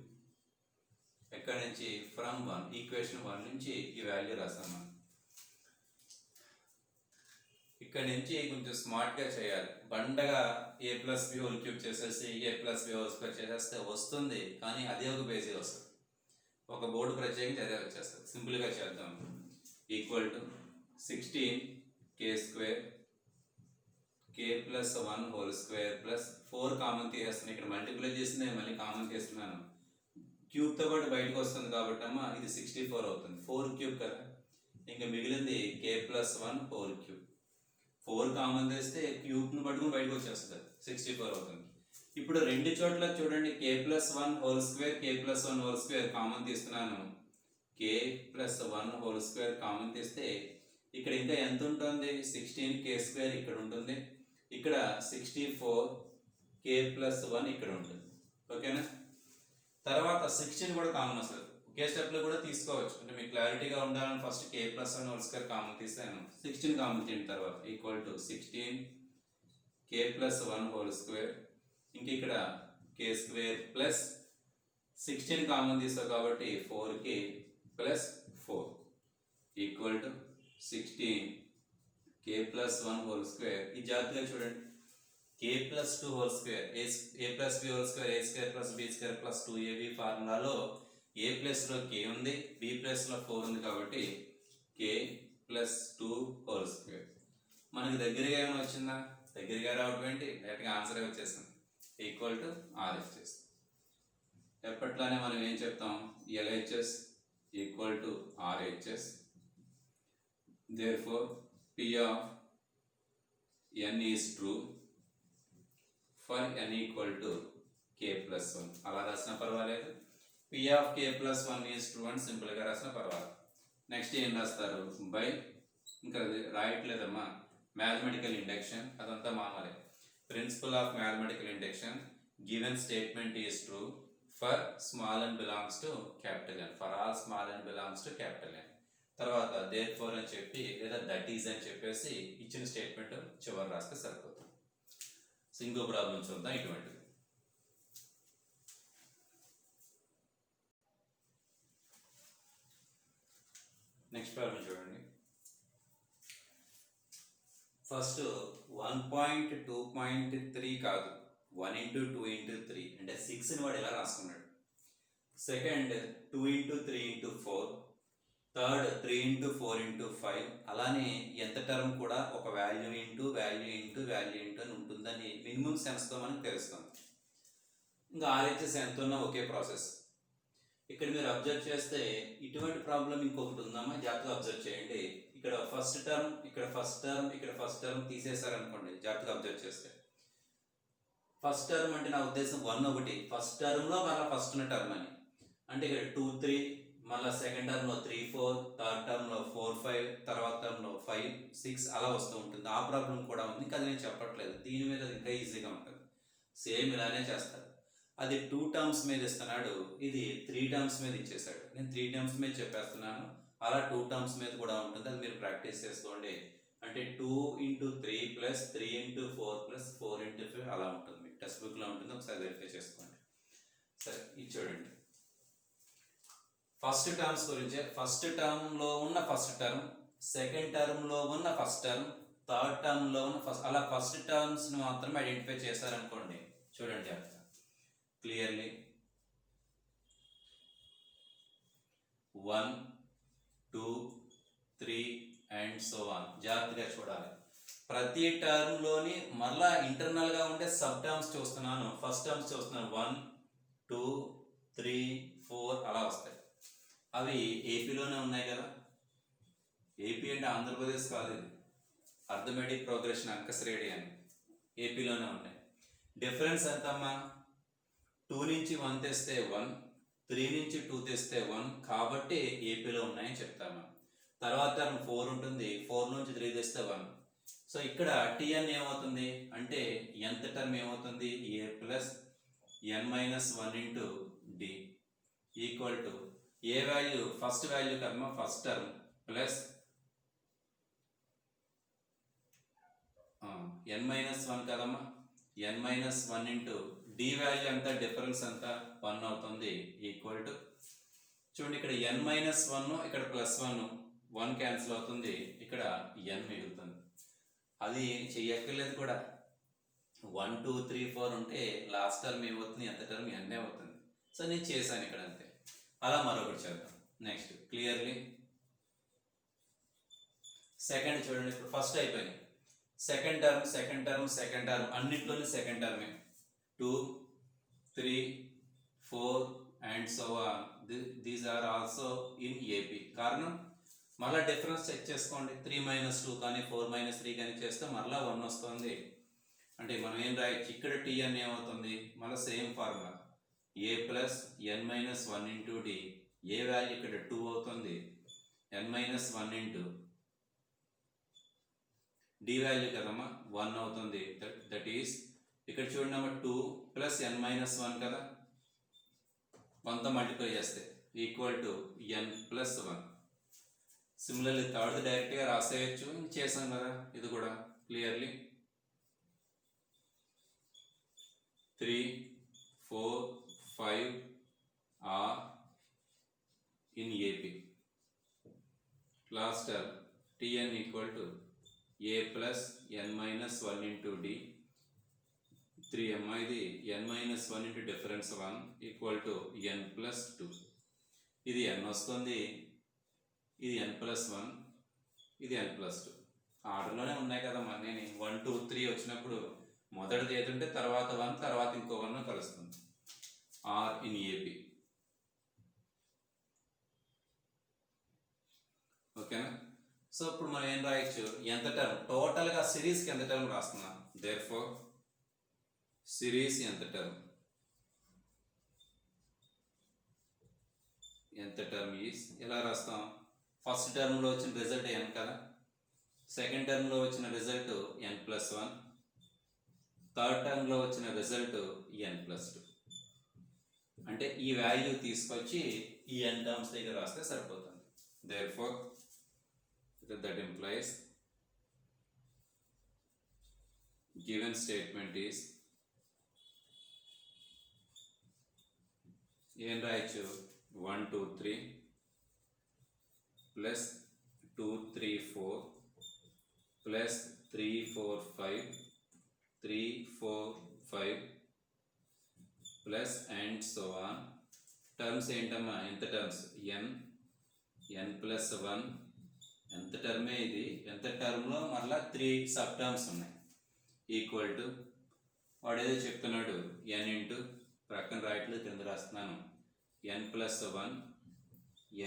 ఎక్కడి నుంచి, ఫ్రమ్ 1, ఈక్వేషన్ 1 నుంచి ఈ వాల్యూ రాస్తాం మనం. ఇక్కడ నుంచి కొంచెం స్మార్ట్గా చేయాలి. బండగా a plus b whole cube చేసేసి a plus b whole square చేసేస్తే వస్తుంది, కానీ అదే ఒక బేసిక్ వస్తుంది. ఒక బోర్డు ప్రత్యేకించి అదే వచ్చేస్తుంది. సింపుల్గా చేద్దాం. Equal to 16k square k plus 1 whole square plus 4 common తీసేస్తున్నాను. ఇక్కడ మల్టిప్లై చేసింది మళ్ళీ కామన్ తీస్తున్నాను. క్యూబ్తో పాటు బయటకు వస్తుంది కాబట్టి అమ్మ ఇది 64 అవుతుంది. 4 క్యూబ్ కదా, ఇంకా మిగిలింది k plus 1 whole cube. 4 common తీస్తే క్యూబ్ను పట్టుకుని బయటకు వచ్చేస్తుంది, 64 అవుతుంది. ఇప్పుడు రెండు చోట్ల చూడండి, k plus 1 whole square k plus 1 whole square common తీస్తున్నాను. k plus 1 whole square common తీస్తే ఇక్కడ ఇంకా ఎంత ఉంటుంది, 16k స్క్వేర్ ఇక్కడ ఉంటుంది, ఇక్కడ 64k ప్లస్ 1 ఇక్కడ ఉంటుంది. ఓకేనా? తర్వాత 16 కూడా కామన్ వస్తుంది. ఒకే స్టెప్లో కూడా తీసుకోవచ్చు, అంటే మీకు క్లారిటీగా ఉండాలని first k plus 1 whole square common తీసాను. 16 కామన్ తీసిన తర్వాత equal to 16k plus 1 whole square, ఇంక ఇక్కడ k స్క్వేర్ ప్లస్ 16 కామన్ తీసావు కాబట్టి 4k plus 4 equal to 16k plus 1 whole square. ఈ జాగ్రత్తగా చూడండి, k plus 2 whole square a plus b whole square a square plus b square plus 2ab ఫార్ములాలో a ప్లస్లో k ఉంది, b ప్లస్లో 4 ఉంది కాబట్టి k ప్లస్ 2 హోల్ స్క్వేర్. మనకి దగ్గరగా ఏమైనా వచ్చిందా? దగ్గరగా రావడం ఏంటి, డైరెక్ట్గా ఆన్సరే వచ్చేసింది. Equal to RHS. ఎప్పట్లానే మనం ఏం చెప్తాం, LHS equal to RHS. therefore P of n is true for n equal to k plus 1. అలా రాసినా పర్వాలేదు. P of k plus 1 is true అని సింపుల్గా రాసినా పర్వాలేదు. నెక్స్ట్ ఏం రాస్తారు, బై, ఇంకా రాయట్లేదమ్మా, మ్యాథమెటికల్ ఇండక్షన్, అదంతా మామూలే. Principle of mathematical induction, given statement is true for small and belongs to capital N, for all small and belongs to capital N. తర్వాత therefore అని చెప్పి లేదా దట్ ఈజ్ అని చెప్పేసి ఇచ్చిన స్టేట్మెంట్ చివరి రాస్తే సరిపోతుంది. ఇంకో ప్రాబ్లం చూద్దాం ఇటువంటిది. నెక్స్ట్ ప్రాబ్లం చూడండి. ఫస్ట్ 1.2.3 కాదు, 1 into 2 into 3 అంటే 6ని వాడు ఎలా రాసుకున్నాడు. Second 2 into 3 into 4, third 3 into 4 into 5. అలానే ఎంత టర్మ్ కూడా ఒక value into value into value into అని ఉంటుందని మినిమం సెన్స్తో మనకు తెలుస్తుంది. ఇంకా RHS ఎంత ఉన్నా ఒకే ప్రాసెస్. ఇక్కడ మీరు అబ్జర్వ్ చేస్తే ఇటువంటి ప్రాబ్లం ఇంకొకటి ఉందమ్మా, జాగ్రత్తగా అబ్జర్వ్ చేయండి. ఇక్కడ ఫస్ట్ టర్మ్, ఇక్కడ ఫస్ట్ టర్మ్, ఇక్కడ ఫస్ట్ టర్మ్ తీసేశారనుకోండి, జాగ్రత్తగా అబ్జర్వ్ చేస్తే ఫస్ట్ టర్మ్ అంటే నా ఉద్దేశం 1 ఒకటి, ఫస్ట్ టర్మ్లో మళ్ళీ ఫస్ట్ ఉన్న టర్మ్ అని, అంటే ఇక్కడ 2 3, మళ్ళీ సెకండ్ టర్మ్లో 3 4, థర్డ్ టర్మ్లో 4 5, తర్వాత టర్మ్లో 5 6 అలా వస్తూ ఉంటుంది. ఆ ప్రాబ్లం కూడా ఉంది, అది నేను చెప్పట్లేదు. దీని మీద ఇంకా ఈజీగా ఉంటుంది, సేమ్ ఇలానే చేస్తారు. అది 2 టర్మ్స్ మీద ఇస్తున్నాడు, ఇది 3 టర్మ్స్ మీద ఇచ్చేసాడు. నేను 3 టర్మ్స్ మీద చెప్పేస్తున్నాను, అలా 2 టర్మ్స్ మీద కూడా ఉంటుంది. అది మీరు ప్రాక్టీస్ చేసుకోండి. అంటే 2 into 3 plus 3 into 4 plus 4 into 5 అలా ఉంటుంది. మీకు టెక్స్ట్ బుక్లో ఉంటుంది, ఒకసారి వెరిఫై చేసుకోండి. సరే, ఇది చూడండి. ఫస్ట్ టర్మ్స్ గురించి, ఫస్ట్ టర్మ్లో ఉన్న ఫస్ట్ టర్మ్, సెకండ్ టర్మ్లో ఉన్న ఫస్ట్ టర్మ్, థర్డ్ టర్మ్లో ఉన్న ఫస్ట్, అలా ఫస్ట్ టర్మ్స్ని మాత్రం ఐడెంటిఫై చేశారనుకోండి. చూడండి జాగ్రత్త, క్లియర్లీ 1 2 3 అండ్ సో ఆన్. జాగ్రత్తగా చూడాలి. ప్రతి టర్మ్లోని మళ్ళా ఇంటర్నల్గా ఉండే సబ్ టర్మ్స్ చూస్తున్నాను, ఫస్ట్ టర్మ్స్ చూస్తున్నాను. 1 2 3 4 అలా వస్తాయి. అవి ఏపీలోనే ఉన్నాయి కదా. ఏపీ అంటే ఆంధ్రప్రదేశ్ కాదు, ఇది అర్థమెటిక్ ప్రోగ్రెషన్ అంక శ్రేణి అని, ఏపీలోనే ఉన్నాయి. డిఫరెన్స్ ఎంతమ్మా, 2 నుంచి 1 తెస్తే 1, 3 నుంచి 2 తెస్తే 1, కాబట్టి ఏపీలో ఉన్నాయని చెప్తాము. తర్వాత 4 ఉంటుంది, 4 నుంచి 3 తెస్తే 1. సో ఇక్కడ tn ఏమవుతుంది అంటే nth టర్మ్ ఏమవుతుంది, a plus n minus 1 into d equal to a value, first value కర్మ first term plus n minus 1 కదమ్మా, n minus 1 into d value అంతా డిఫరెన్స్ అంతా 1 అవుతుంది ఈక్వల్ టు, చూడండి ఇక్కడ n మైనస్ 1 ఇక్కడ ప్లస్ 1 క్యాన్సిల్ అవుతుంది, ఇక్కడ n మిగులుతుంది. అది చెయ్యక్కర్లేదు కూడా. 1 2 3 4 ఉంటే లాస్ట్ టర్మ్ ఏమవుతుంది, ఎంత టర్మ్ ఎన్నే అవుతుంది. సో నేను చేశాను ఇక్కడ అంతే. అలా మరొకటి చేద్దాం. నెక్స్ట్ క్లియర్లీ సెకండ్ చూడండి. ఇప్పుడు ఫస్ట్ అయిపోయింది. సెకండ్ టర్మ్ అన్నిట్లోనే సెకండ్ టర్మే. 2 3 4 and so on. These are also in AP. కారణం మళ్ళీ డిఫరెన్స్ చెక్ చేసుకోండి. 3 - 2 కానీ 4 - 3 కానీ చేస్తే మళ్ళీ 1 వస్తుంది. అంటే మనం ఏం రాయొచ్చు ఇక్కడ టీఎన్ ఏమవుతుంది, మళ్ళీ same formula A plus N minus 1 into D. A value ఇక్కడ 2 అవుతుంది, n - 1 ఇంటూ డి వాల్యూ కదమ్మా 1 అవుతుంది. దట్ ఈస్ ఇక్కడ చూడండి అమ్మా 2 ప్లస్ n - 1 కదా, 1తో మల్టిప్లై చేస్తే equal to n plus 1. Similarly third డైరెక్ట్గా రాసేయచ్చు, చేసాం కదా ఇది కూడా clearly. 3 4 5 are in AP. Last term Tn equal to a plus n minus 1 into d. 3m ఇది n minus 1 into difference 1 equal to n plus 2. ఇది n వస్తుంది, ఇది n plus 1, ఇది n plus 2. ఆర్డర్లోనే ఉన్నాయి కదా మరి. నేను 1 2 3 వచ్చినప్పుడు మొదటిది ఏదంటే తర్వాత 1 తర్వాత ఇంకో 1 కలుస్తుంది. Are in AP. ఓకేనా. సో ఇప్పుడు మనం ఏం రాయొచ్చు, ఎంత టర్మ్ టోటల్గా సిరీస్కి ఎంత టర్మ్ రాస్తున్నాం. దేర్ ఫోర్ సిరీస్ ఎంత టర్మ్ ఈస్ ఎలా రాస్తాం. ఫస్ట్ టర్మ్లో వచ్చిన రిజల్ట్ n కదా, సెకండ్ టర్మ్లో వచ్చిన రిజల్ట్ n ప్లస్ 1, థర్డ్ టర్మ్లో వచ్చిన రిజల్ట్ n ప్లస్ 2. అంటే ఈ వాల్యూ తీసుకొచ్చి ఈ n టర్మ్స్ దగ్గర రాస్తే సరిపోతుంది. Therefore that implies given statement is ఏం రాయొచ్చు 1 2 3 plus 2 3 4 plus 3 4 5 3 4 5 plus and so on. Terms ఏంటమ్మా, ఎంత టర్మ్స్ n ప్లస్ 1. ఎంత టర్మే ఇది, ఎంత టర్మ్లో మళ్ళీ 3 సబ్ టర్మ్స్ ఉన్నాయి. ఈక్వల్ టు వాడు ఏదో చెప్తున్నాడు n ఇంటూ ప్రక్కన రాయట్లు కింద రాస్తున్నాను n plus 1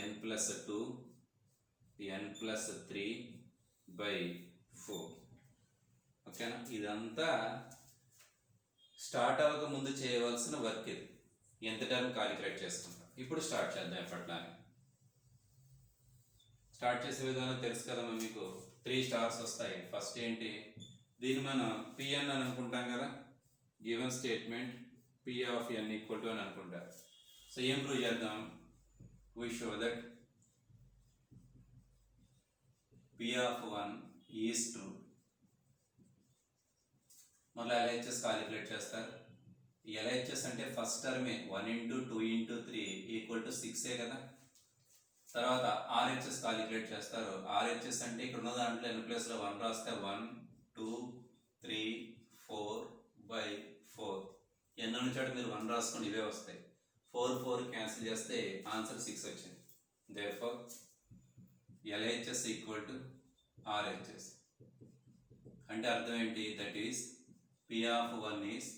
n plus 2 n plus 3 by 4. ఓకేనా. ఇదంతా స్టార్ట్ అవ్వక ముందు చేయవలసిన వర్క్ ఇది. ఎంత టర్మ్ క్యాలిక్యులేట్ చేసుకుంటాం. ఇప్పుడు స్టార్ట్ చేద్దాం. ఎప్పట్లానే స్టార్ట్ చేసే విధానం తెలుసు కదమ్మా మీకు. 3 స్టార్స్ వస్తాయి. ఫస్ట్ ఏంటి, దీన్ని మనం పిఎన్ అని అనుకుంటాం కదా. Given statement P of N equal to అని అనుకుంటారు. సో ఏం ప్రూవ్ చేద్దాం, we show that P of 1 is true. మళ్ళీ ఎల్హెచ్ఎస్ క్యాలిక్యులేట్ చేస్తారు. ఎల్హెచ్ఎస్ అంటే ఫస్ట్ టర్మే 1 ఇంటూ 2 ఇంటూ 3 ఈక్వల్ టు 6 కదా. తర్వాత ఆర్హెచ్ఎస్ క్యాలిక్యులేట్ చేస్తారు. ఆర్హెచ్ఎస్ అంటే ఇక్కడ ఉన్న దాంట్లో n ప్లేస్లో 1 రాస్తే 1 2 3 4 బై 4. ఎన్ ఉన్న చోట మీరు 1 రాసుకొని ఇవే వస్తాయి. 4 4 క్యాన్సిల్ చేస్తే ఆన్సర్ 6 వచ్చింది. Therefore LHS equal to RHS. అంటే అర్థం ఏంటి, that is P of 1 is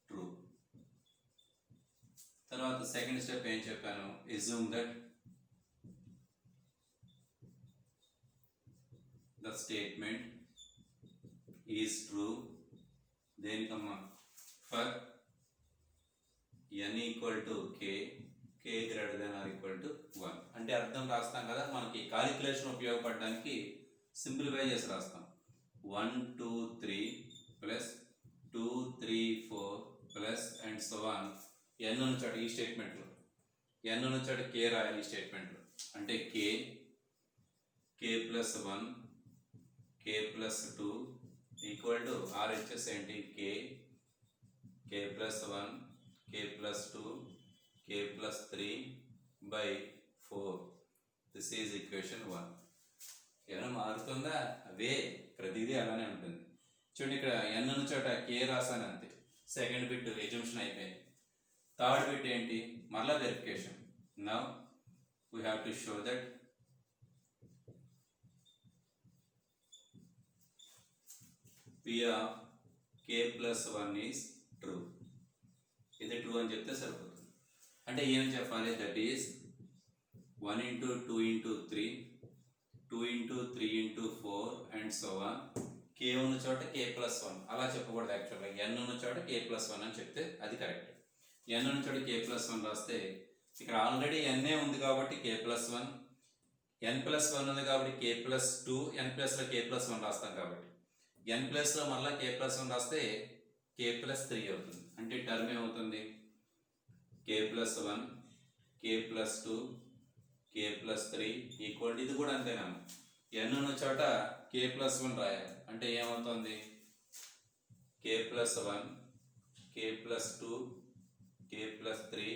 true. తర్వాత సెకండ్ స్టెప్ ఏం చెప్పాను, assume that the statement is true. దేనికమ్మా, for n equal to k greater than or equal to 1. అంటే అర్థం రాస్తాం కదా, మనకి క్యాలిక్యులేషన్ ఉపయోగపడడానికి సింప్లిఫై చేసి రాస్తాం. 1 2 3 plus 2 3 4 plus and so on. n ఉన్న చోట ఈ స్టేట్మెంట్లో n ఉన్న చోట k రాయాలి ఈ స్టేట్మెంట్లో. అంటే k plus 1 k plus 2 equal to RHS ఏంటి, k plus 1 k plus 2 k plus 3 by 4. This is equation 1. ఏమైనా మారుతుందా, అవే ప్రతిదీ అలానే ఉంటుంది. చూడండి ఇక్కడ n ఉన్న చోట k రాసాను అంతే. సెకండ్ బిట్ ఎజంప్షన్ అయిపోయింది. థర్డ్ బిట్ ఏంటి, మళ్ళా verification. Now we have to show that p of k plus 1 is true. ఇది ట్రూ అని చెప్తే సరిపోతుంది. అంటే ఏం చెప్పాలి, that is 1 into 2 into 3, 2 into 3 into 4 and so on. k ఉన్న చోట k plus 1 అలా చెప్పకూడదు. యాక్చువల్గా n ఉన్న చోట k plus 1 అని చెప్తే అది కరెక్ట్. n ఉన్న చోట k plus 1 రాస్తే ఇక్కడ ఆల్రెడీ n ఉంది కాబట్టి k plus 1, n plus 1 ఉంది కాబట్టి k plus 2, n plus లో k plus 1 రాస్తాం కాబట్టి n ప్లస్ లో మళ్ళీ k plus 1 రాస్తే k plus 3 అవుతుంది. అంటే టర్మ్ ఏమవుతుంది, k plus 1, k plus 2, k plus 3 equal. ఇది కూడా అంతేనా, n ఉన్న చోట k plus 1 రాయాలి. అంటే ఏమవుతుంది, k plus 1, k plus 2, k plus 3,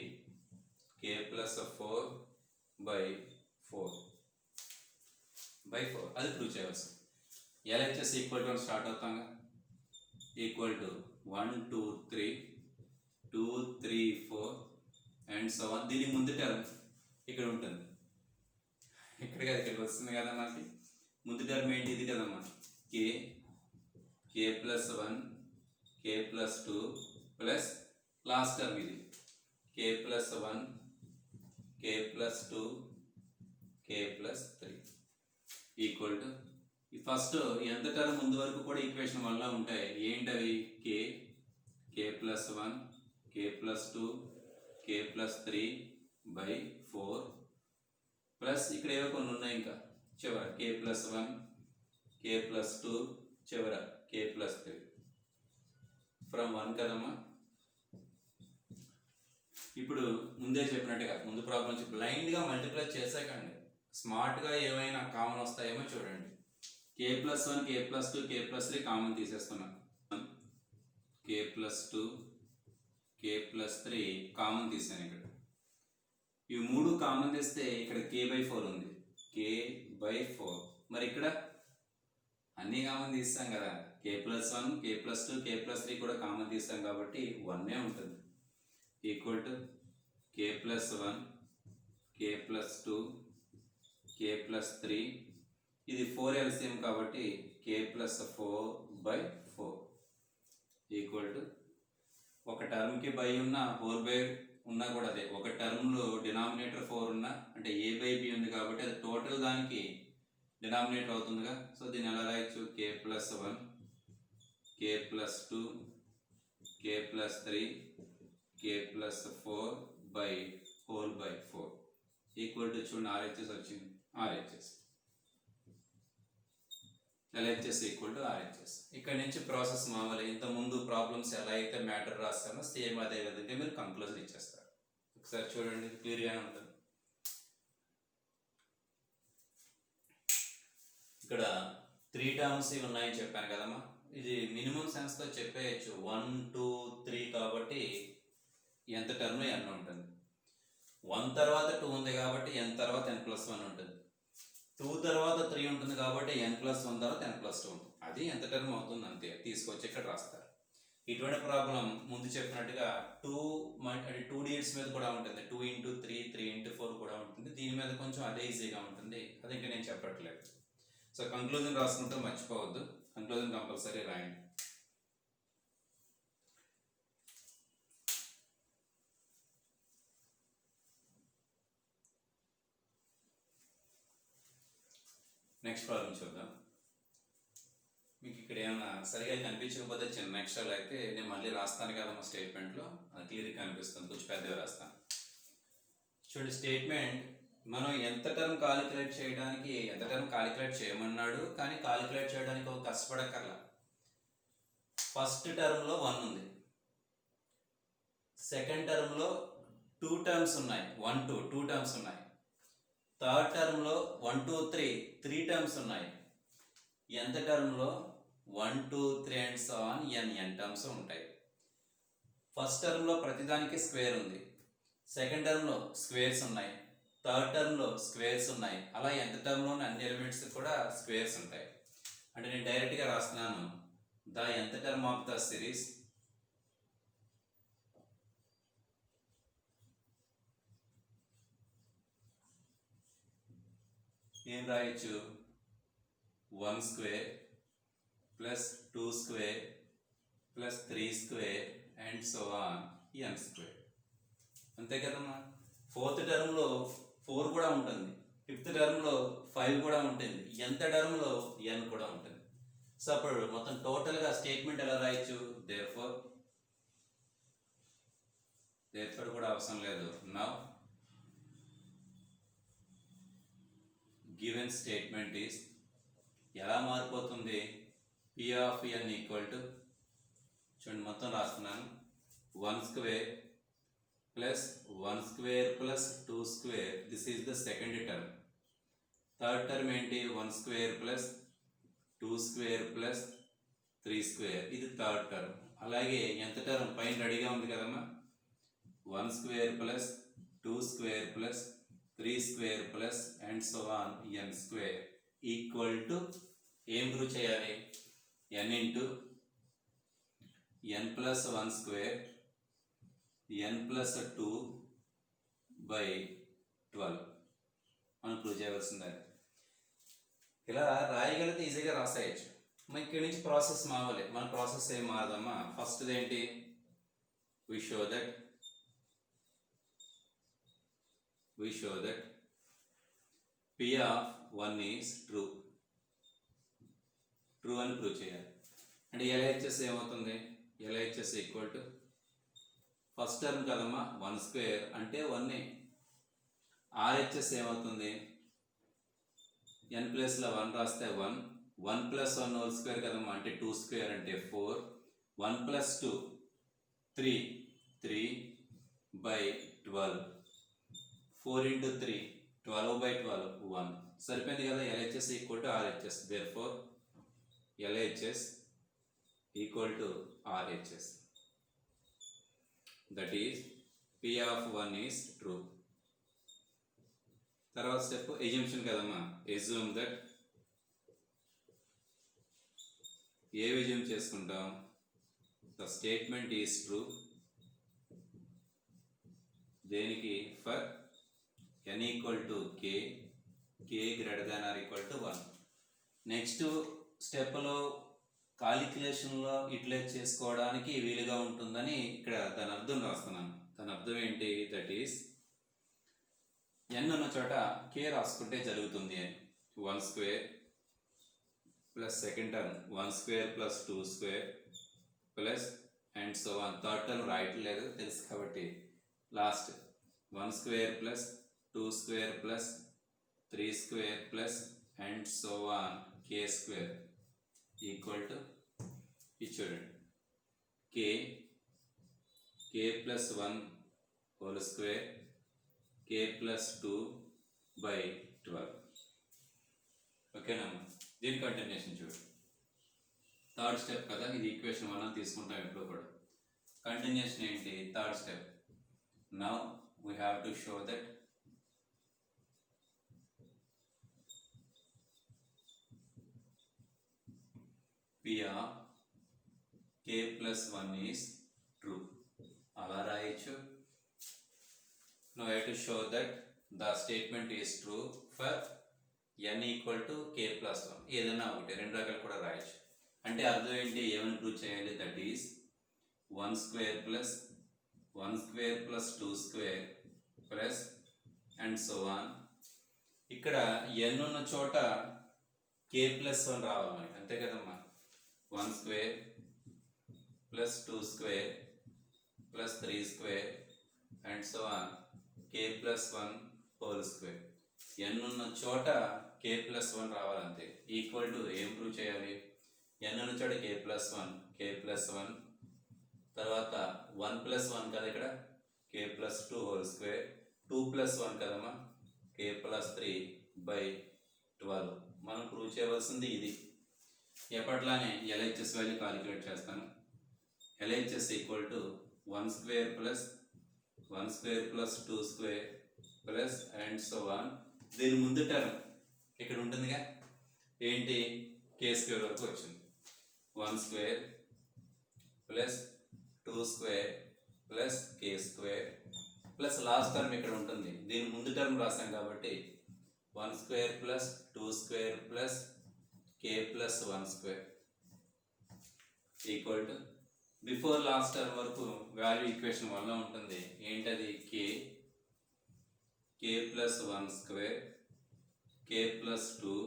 k plus 4 by 4 అది ప్రూవ్ చేయవచ్చు. LHS ఈక్వల్ టు స్టార్ట్ అవుతాం, equal to 1 2 3 2 3 4 and so on. దీని ముందు టర్మ్ ఇక్కడ ఉంటుంది, ఇక్కడికి వస్తుంది కదా మనకి. ముందు టర్మ్ ఏంటి, ఇది కదమ్మా, k plus 1, k plus 2 plus last term ఇది k plus 1, k plus 2, k plus 3 equal to ఈ ఫస్ట్ ఎంత టర్మ్ ముందు వరకు కూడా ఈక్వేషన్ వల్ల ఉంటాయి. ఏంటవి, k plus 1, k plus 2, k plus 3 by 4 plus ఇక్కడ ఏవో కొన్ని ఉన్నాయి ఇంకా చివర k plus 1, k plus 2 చివర k plus 3 ఫ్రమ్ 1 కదమ్మా. ఇప్పుడు ముందే చెప్పినట్టుగా ముందు ప్రాబ్లమ్స్ బ్లైండ్గా మల్టిప్లై చేసాకండి, స్మార్ట్గా ఏమైనా కామన్ వస్తాయేమో చూడండి. k plus 1, k plus 2, k plus 3 common తీసేస్తున్నాం. k plus 2, k plus 3 common తీసాను. ఇక్కడ ఇవి మూడు కామన్ తీస్తే ఇక్కడ k by 4 ఉంది, k by 4. మరి ఇక్కడ అన్నీ కామన్ తీస్తాం కదా, k plus 1, k plus 2, k plus 3 కూడా కామన్ తీస్తాం కాబట్టి 1 ఉంటుంది. Equal to k plus 1, k plus 2, k plus 3 ఇది 4 LCM కాబట్టి k plus 4 by 4 equal to ఒక టర్మ్కి బై ఉన్న 4 బై ఉన్నా కూడా అదే. ఒక టర్మ్లో డినామినేటర్ 4 ఉన్నా అంటే a by b ఉంది కాబట్టి అది టోటల్ దానికి డినామినేటర్ అవుతుందిగా. సో దీన్ని ఎలా రాయొచ్చు, k plus 1, k plus 2, k plus 3, k plus 4 by 4 by 4 equal to చూడండి RHS వచ్చింది, RHS LHS equal to RHS. ఇక్కడ నుంచి ప్రాసెస్ మామూలు. ఇంతకుముందు ప్రాబ్లమ్స్ ఎలా అయితే మ్యాటర్ రాస్తానో సేమ్ అదే విధంగా మీరు కంక్లూజన్ ఇచ్చేస్తారు. ఒకసారి చూడండి, క్లియర్గానే ఉంటుంది. ఇక్కడ 3 టర్మ్స్ ఉన్నాయని చెప్పాను కదమ్మా. ఇది మినిమం సెన్స్తో చెప్పేయచ్చు. 1 2 3 కాబట్టి ఎంత టర్మ్ n ఉంటుంది. 1 తర్వాత 2 ఉంది కాబట్టి n తర్వాత n plus 1 ఉంటుంది. 2 తర్వాత 3 ఉంటుంది కాబట్టి n plus 1 తర్వాత n plus 2 ఉంటుంది. అది ఎంత టర్మ్ అవుతుంది అంతే, తీసుకొచ్చి ఇక్కడ రాస్తారు. ఇటువంటి ప్రాబ్లం ముందు చెప్పినట్టుగా 2 డిజిట్స్ మీద కూడా ఉంటుంది. 2 into 3, 3 into 4 కూడా ఉంటుంది. దీని మీద కొంచెం అదే ఈజీగా ఉంటుంది, అది ఇంకా నేను చెప్పట్లేదు. సో కంక్లూజన్ రాసుకుంటూ మర్చిపోవద్దు, కంక్లూజన్ కంపల్సరీ రాయండి. నెక్స్ట్ ప్రాబ్లం చూద్దాం. మీకు ఇక్కడ ఏమైనా సరిగా కనిపించకపోతే చిన్న ఎక్స్ట్రాలు అయితే నేను మళ్ళీ రాస్తాను కదా మా స్టేట్మెంట్లో, అది క్లియర్గా కనిపిస్తుంది, కొంచెం పెద్దగా రాస్తాను. చూడండి స్టేట్మెంట్, మనం ఎంత టర్మ్ కాలిక్యులేట్ చేయమన్నాడు, కానీ కాలిక్యులేట్ చేయడానికి ఒక కష్టపడక్కర్లా. ఫస్ట్ టర్మ్లో 1 ఉంది, సెకండ్ టర్మ్లో 2 టర్మ్స్ ఉన్నాయి, 1 2 టర్మ్స్ ఉన్నాయి. థర్డ్ టర్మ్లో 1 2 3 టర్మ్స్ ఉన్నాయి. ఎంత టర్మ్లో 1 2 3 and so on n terms ఉంటాయి. ఫస్ట్ టర్మ్లో ప్రతిదానికి స్క్వేర్ ఉంది, సెకండ్ టర్మ్లో స్క్వేర్స్ ఉన్నాయి, థర్డ్ టర్మ్లో స్క్వేర్స్ ఉన్నాయి. అలా ఎంత టర్మ్లోని అన్ని ఎలిమెంట్స్ కూడా స్క్వేర్స్ ఉంటాయి. అంటే నేను డైరెక్ట్గా రాస్తున్నాను the nth term of the series ఏం రాయొచ్చు 1 square plus 2 square plus 3 square and so on n square. అంతే కదమ్మా. 4th టర్మ్లో 4 కూడా ఉంటుంది, 5th టర్మ్లో 5 కూడా ఉంటుంది, nth టర్మ్లో n కూడా ఉంటుంది. సో అప్పుడు మొత్తం టోటల్గా స్టేట్మెంట్ ఎలా రాయొచ్చు? దేర్ఫోర్ కూడా అవసరం లేదు. నౌ గివెన్ స్టేట్మెంట్ ఈస్ ఎలా మారిపోతుంది? P of n equal to, చూడండి మొత్తం రాస్తున్నాను, 1 square plus 1 square plus 2 square, this is the second term. Third term ఏంటి? 1 square plus 2 square plus 3 square, ఇది థర్డ్ టర్మ్. అలాగే ఎంత టర్మ్ పైన రెడీగా ఉంది కదమ్మా, 1 square plus 2 square plus 3 square plus and so on n square equal to ఏం ప్రూవ్ చేయాలి? n into n plus 1 square n plus 2 by 12 మనం ప్రూవ్ చేయవలసిందే. ఇలా రాయగలిగితే ఈజీగా రాసేయచ్చు. మన ఇక్కడి నుంచి ప్రాసెస్ మారాలి. మన ప్రాసెస్ ఏం మారదమ్మా? ఫస్ట్ ఏంటి? we show that P of 1 is true అని ప్రూవ్ చేయాలి. అంటే LHS ఏమవుతుంది? LHS equal to first term కదమ్మా 1 స్క్వేర్ అంటే 1. RHS ఏమవుతుంది? n ప్లస్లో 1 రాస్తే 1 ప్లస్ 1 హోల్ స్క్వేర్ కదమ్మా, అంటే 2 స్క్వేర్ అంటే 4, 1 ప్లస్ 2 3 బై 12, 4 ఇంటూ 3 12 బై 12 1. సరిపోయింది కదా. LHS equal to RHS. Therefore LHS equal to RHS. That is P of 1 is true. తర్వాత స్టెప్ ఎజ్యూమ్షన్ కదమ్మా. ఎజ్యూమ్ దట్, ఏ ఎజ్యూమ్ చేసుకుంటాం? ద స్టేట్మెంట్ ఈస్ ట్రూ దేనికి? For n equal to k greater than or equal to 1. Next స్టెప్లో కాలిక్యులేషన్లో యూటిలైజ్ చేసుకోవడానికి వీలుగా ఉంటుందని ఇక్కడ దాని అర్థం రాస్తున్నాను. దాని అర్థం ఏంటి? దట్ ఈస్ n ఉన్న చోట k రాసుకుంటే జరుగుతుంది అని. 1 square plus second term 1 square plus 2 square plus and so on. Third term రాయట్లేదు తెలుసు కాబట్టి last 1 square plus 2 square plus 3 square plus and so on k square equal to, ఇది చూడండి, k plus 1 whole square k plus 2 by 12. ఓకేనా? దీని కంటిన్యూషన్ చూడు. థర్డ్ స్టెప్ కదా ఇది, ఈక్వేషన్ 1 తీసుకుంటాం ఎప్పుడు కూడా. కంటిన్యూషన్ ఏంటి? Third step. Now we have to show that P of k plus 1 is true. అలా రాయొచ్చు. Now I have to show that the statement is true for n equal to k plus 1. ఏదైనా ఒకటి, రెండు రకాలు కూడా రాయొచ్చు. అంటే అర్థం ఏంటి? ఏమని ప్రూవ్ చేయాలి? That is 1 square plus 2 square plus and so on. ఇక్కడ n ఉన్న చోట k ప్లస్ 1 రావాలి మనకి, అంతే కదమ్మా. 1 square plus 2 square plus 3 square and so on k plus 1 whole square. n ఉన్న చోట k ప్లస్ 1 రావాలంతే. ఈక్వల్ టు ఏం ప్రూవ్ చేయాలి? n ఉన్న చోట k ప్లస్ 1 తర్వాత 1 ప్లస్ 1 కదా ఇక్కడ, k plus 2 whole square, 2 plus 1 కదమ్మా, k ప్లస్ 3 బై 12. మనం ప్రూవ్ చేయవలసింది ఇది. ఎప్పట్లానే LHS వాల్యూ కాలిక్యులేట్ చేస్తాను. LHS equal to 1 square plus 2 square plus and so on. దీని ముందు టర్మ్ ఇక్కడ ఉంటుందిగా ఏంటి? k కే స్క్వేర్ వరకు వచ్చింది. 1 square plus 2 square plus K square plus last term ఇక్కడ ఉంటుంది, దీని ముందు టర్మ్ రాసాం కాబట్టి 1 square plus 2 square plus K plus 1 square equal to before last term వరకు వాల్యూ ఈక్వేషన్ 1 ఉంటుంది. ఏంటది? K plus 1 square K plus 2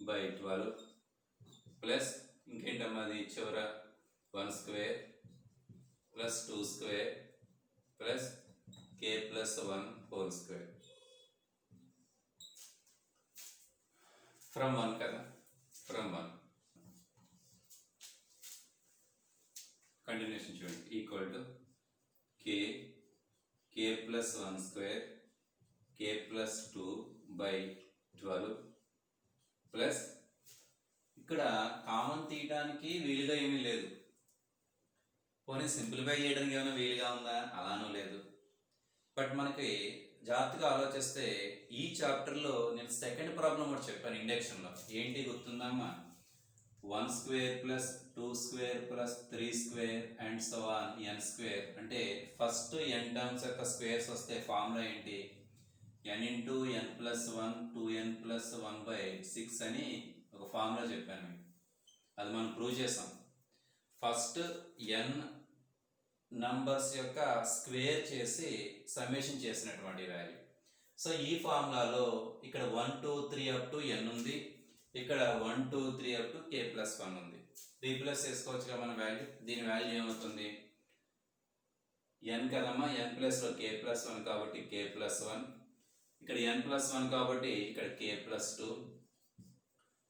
by 12 plus ఇంకేంటమ్మా అది చివర 1 square plus 2 square plus K plus 1 whole square from 1 కదా, ఫ్రమ్ 1 కంటిన్యూషన్ చూడండి. Equal to K plus 1 square K plus 2 by 12 plus ఇక్కడ కామన్ తీయడానికి వీలుగా ఏమీ లేదు. పోనీ సింప్లిఫై చేయడానికి ఏమైనా వీలుగా ఉందా? అలానూ లేదు. బట్ మనకి జాగ్రత్తగా ఆలోచిస్తే ఈ చాప్టర్లో నేను సెకండ్ ప్రాబ్లం కూడా చెప్పాను ఇండక్షన్లో. ఏంటి గుర్తుందమ్మా? 1 square plus 2 square plus 3 square and so on n square. అంటే ఫస్ట్ n టర్మ్స్ యొక్క స్క్వేర్స్ వస్తే ఫార్ములా ఏంటి? n into n plus 1 2n plus 1 by 6 అని ఒక ఫార్ములా చెప్పాను మీకు. అది మనం ప్రూవ్ చేసాం. ఫస్ట్ n నంబర్స్ యొక్క స్క్వేర్ చేసి సమ్మేషన్ చేసినటువంటి వాల్యూ. సో ఈ ఫార్ములాలో ఇక్కడ 1 2 3 అప్ టు n ఉంది, ఇక్కడ 1 2 3 అప్ టు k ప్లస్ 1 ఉంది. రీప్లేస్ చేసుకోవచ్చుగా మన వాల్యూ. దీని వాల్యూ ఏమవుతుంది? n కదమ్మా, n ప్లస్ లో k ప్లస్ 1 కాబట్టి k ప్లస్ 1, ఇక్కడ n ప్లస్ 1 కాబట్టి ఇక్కడ k ప్లస్ 2,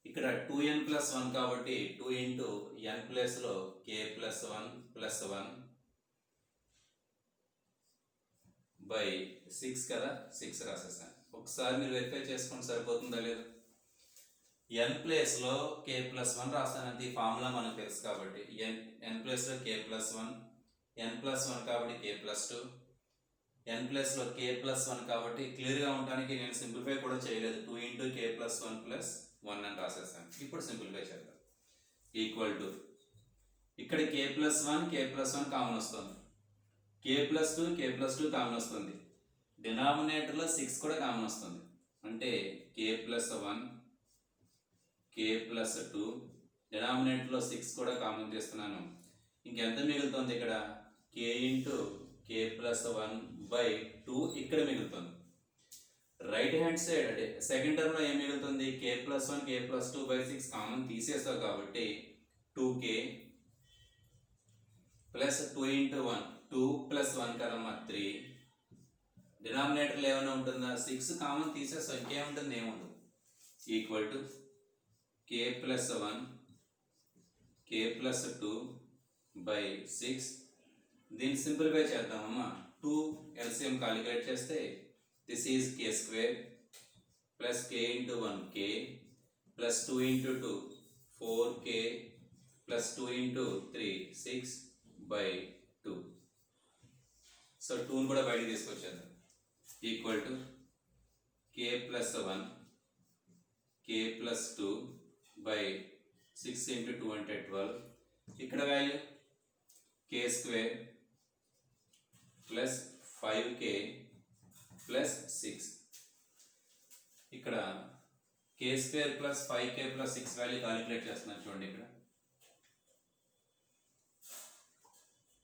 ఇక్కడ 2n ప్లస్ 1 కాబట్టి 2 ఇంటూ n ప్లస్ లో k ప్లస్ 1 ప్లస్ 1 బై 6 కదా, 6 రాసేసాను. ఒకసారి మీరు వెరిఫై చేసుకొని సరిపోతుందా లేదు? n ప్లేస్ లో k ప్లస్ 1 రాస్తానంటే ఈ ఫార్ములా మనకు తెలుసు కాబట్టి n ప్లేస్ లో k ప్లస్ 1, n ప్లస్ 1 కాబట్టి k ప్లస్ 2, n ప్లేస్ లో k ప్లస్ 1 కాబట్టి క్లియర్గా ఉండడానికి నేను సింప్లిఫై కూడా చేయలేదు. 2 ఇంటూ k ప్లస్ 1 ప్లస్ 1 అని రాసేసాను. ఇప్పుడు సింప్లిఫై చేద్దాం. ఈక్వల్ టు ఇక్కడ k plus 1 k plus 1 common వస్తుంది, k plus 2 k plus 2 common వస్తుంది, డినామినేటర్లో 6 కూడా కామన్ వస్తుంది. అంటే k ప్లస్ 1 k ప్లస్ 2, డినామినేటర్లో 6 కూడా కామన్ చేస్తున్నాను. ఇంకెంత మిగులుతుంది? ఇక్కడ k into k plus 1 by 2 ఇక్కడ మిగులుతుంది. రైట్ హ్యాండ్ సైడ్ అంటే సెకండ్ టర్మ్లో ఏం మిగులుతుంది? k plus 1 k plus 2 by 6 common తీసేస్తావు కాబట్టి 2k ప్లస్ 2 ఇంటూ 1 2 ప్లస్ 1 కదమ్మా 3, డినామినేటర్లో ఏమైనా ఉంటుందా? 6 కామన్ తీసేస్తాం, ఇంకేముంటుంది? ఏముంటుంది. Equal to k plus 1 k plus 2 by 6. దీన్ని సింప్లిఫై చేద్దామమ్మా. 2 LCM క్యాలిక్యులేట్ చేస్తే this is k square plus k into 1 k plus 2 into 2 4k plus 2 into 3 6 by 2. So 2ని కూడా బయటికి తీసుకొచ్చేద్దాం. Equal to k plus 1 k plus 2 by 6 into 2 అంటే 12. ఇక్కడ value k square plus 5k plus 6. ఇక్కడ k square plus 5k plus 6 value calculate చేస్తున్నాను చూడండి. ఇక్కడ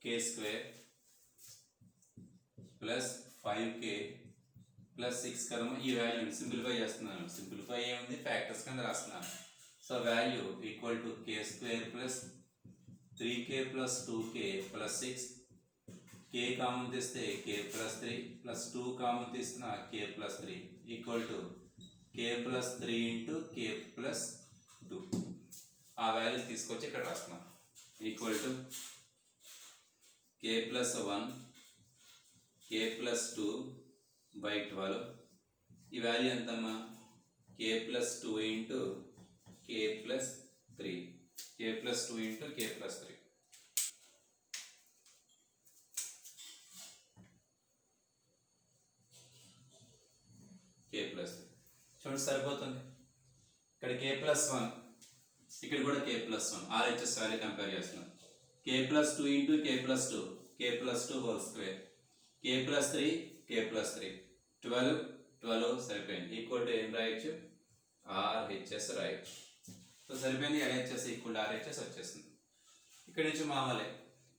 k square plus 5k plus 6 కదా, ఈ వాల్యూని సింప్లిఫై చేస్తున్నాను. సింప్లిఫై ఏముంది? ఫ్యాక్టర్స్ కింద రాస్తున్నాను. So value equal to k square plus 3k plus 2k plus 6, k common తీస్తే k ప్లస్ 3 ప్లస్ 2 కామన్ తీస్తున్నా k plus 3 equal to k plus 3 into k plus 2. ఆ వాల్యూ తీసుకొచ్చి ఇక్కడ రాస్తున్నాం. Equal to k plus 1 k plus 2 by 12. ఈ వాల్యూ ఎంతమ్మా? k plus 2 into k plus 3, k plus 2 into k plus 3. k plus 3 చూడండి సరిపోతుంది. ఇక్కడ k ప్లస్ 1 ఇక్కడ కూడా k plus 1 RHS value compare చేస్తున్నాం. k plus 2 into k plus 2 k plus 2 whole square k plus 3 k plus 3 12 సరిపోయింది. ఈక్వల్ టు ఏం రాయొచ్చు RHS రాయొచ్చు. సో సరిపోయింది. LHS ఈక్వల్ RHS వచ్చేసింది. ఇక్కడ నుంచి మామూలే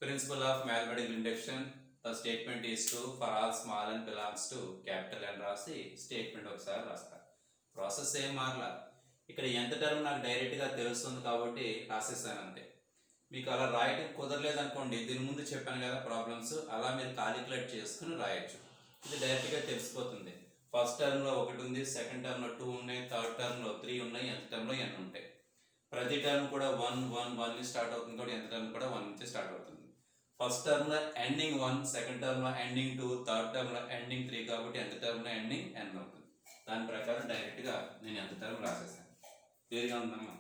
principle of mathematical induction the statement is true for all small and belongs to capital అని రాసి స్టేట్మెంట్ ఒకసారి రాస్తా. ప్రాసెస్ ఏం మారలా. ఇక్కడ ఎంత టర్మ్ నాకు డైరెక్ట్గా తెలుస్తుంది కాబట్టి రాసేసాను అంతే. మీకు అలా రాయటం కుదరలేదు అనుకోండి, దీని ముందు చెప్పాను కదా ప్రాబ్లమ్స్, అలా మీరు కాలిక్యులేట్ చేసుకుని రాయొచ్చు. ఇది డైరెక్ట్గా తెలిసిపోతుంది. ఫస్ట్ టర్మ్లో 1 ఉంది, సెకండ్ టర్మ్లో 2 ఉన్నాయి, థర్డ్ టర్మ్లో 3 ఉన్నాయి, ఎంత టర్మ్లో n ఉంటాయి. ప్రతి టర్మ్ కూడా 1 1 1 నుంచి స్టార్ట్ అవుతుంది కాబట్టి ఎంత టర్మ్ కూడా 1 నుంచి స్టార్ట్ అవుతుంది. ఫస్ట్ టర్మ్లో ఎండింగ్ 1, సెకండ్ టర్మ్లో ఎండింగ్ 2, థర్డ్ టర్మ్లో ఎండింగ్ 3 కాబట్టి ఎంత టర్మ్లో ఎండింగ్ n అవుతుంది. దాని ప్రకారం డైరెక్ట్గా నేను ఎంత టర్మ్ రాసేసాను. క్లియర్గా ఉందమ్మా.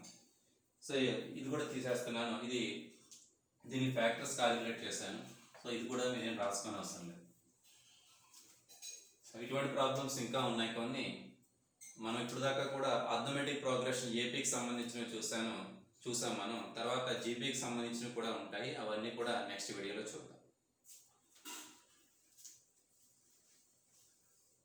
సో ఇది కూడా తీసేస్తున్నాను. దీని ఫ్యాక్టర్స్ కాలిక్యులేట్ చేశాను. సో ఇది కూడా నేను రాసుకొని అవసరం లేదు. సో ఇటువంటి ప్రాబ్లమ్స్ ఇంకా ఉన్నాయి కొన్ని. మనం ఇప్పుడు దాకా కూడా అర్థమెటిక్ ప్రోగ్రెషన్ ఏపీకి సంబంధించినవి చూసాం మనం. తర్వాత జీపీకి సంబంధించినవి కూడా ఉంటాయి. అవన్నీ కూడా నెక్స్ట్ వీడియోలో చూద్దాం.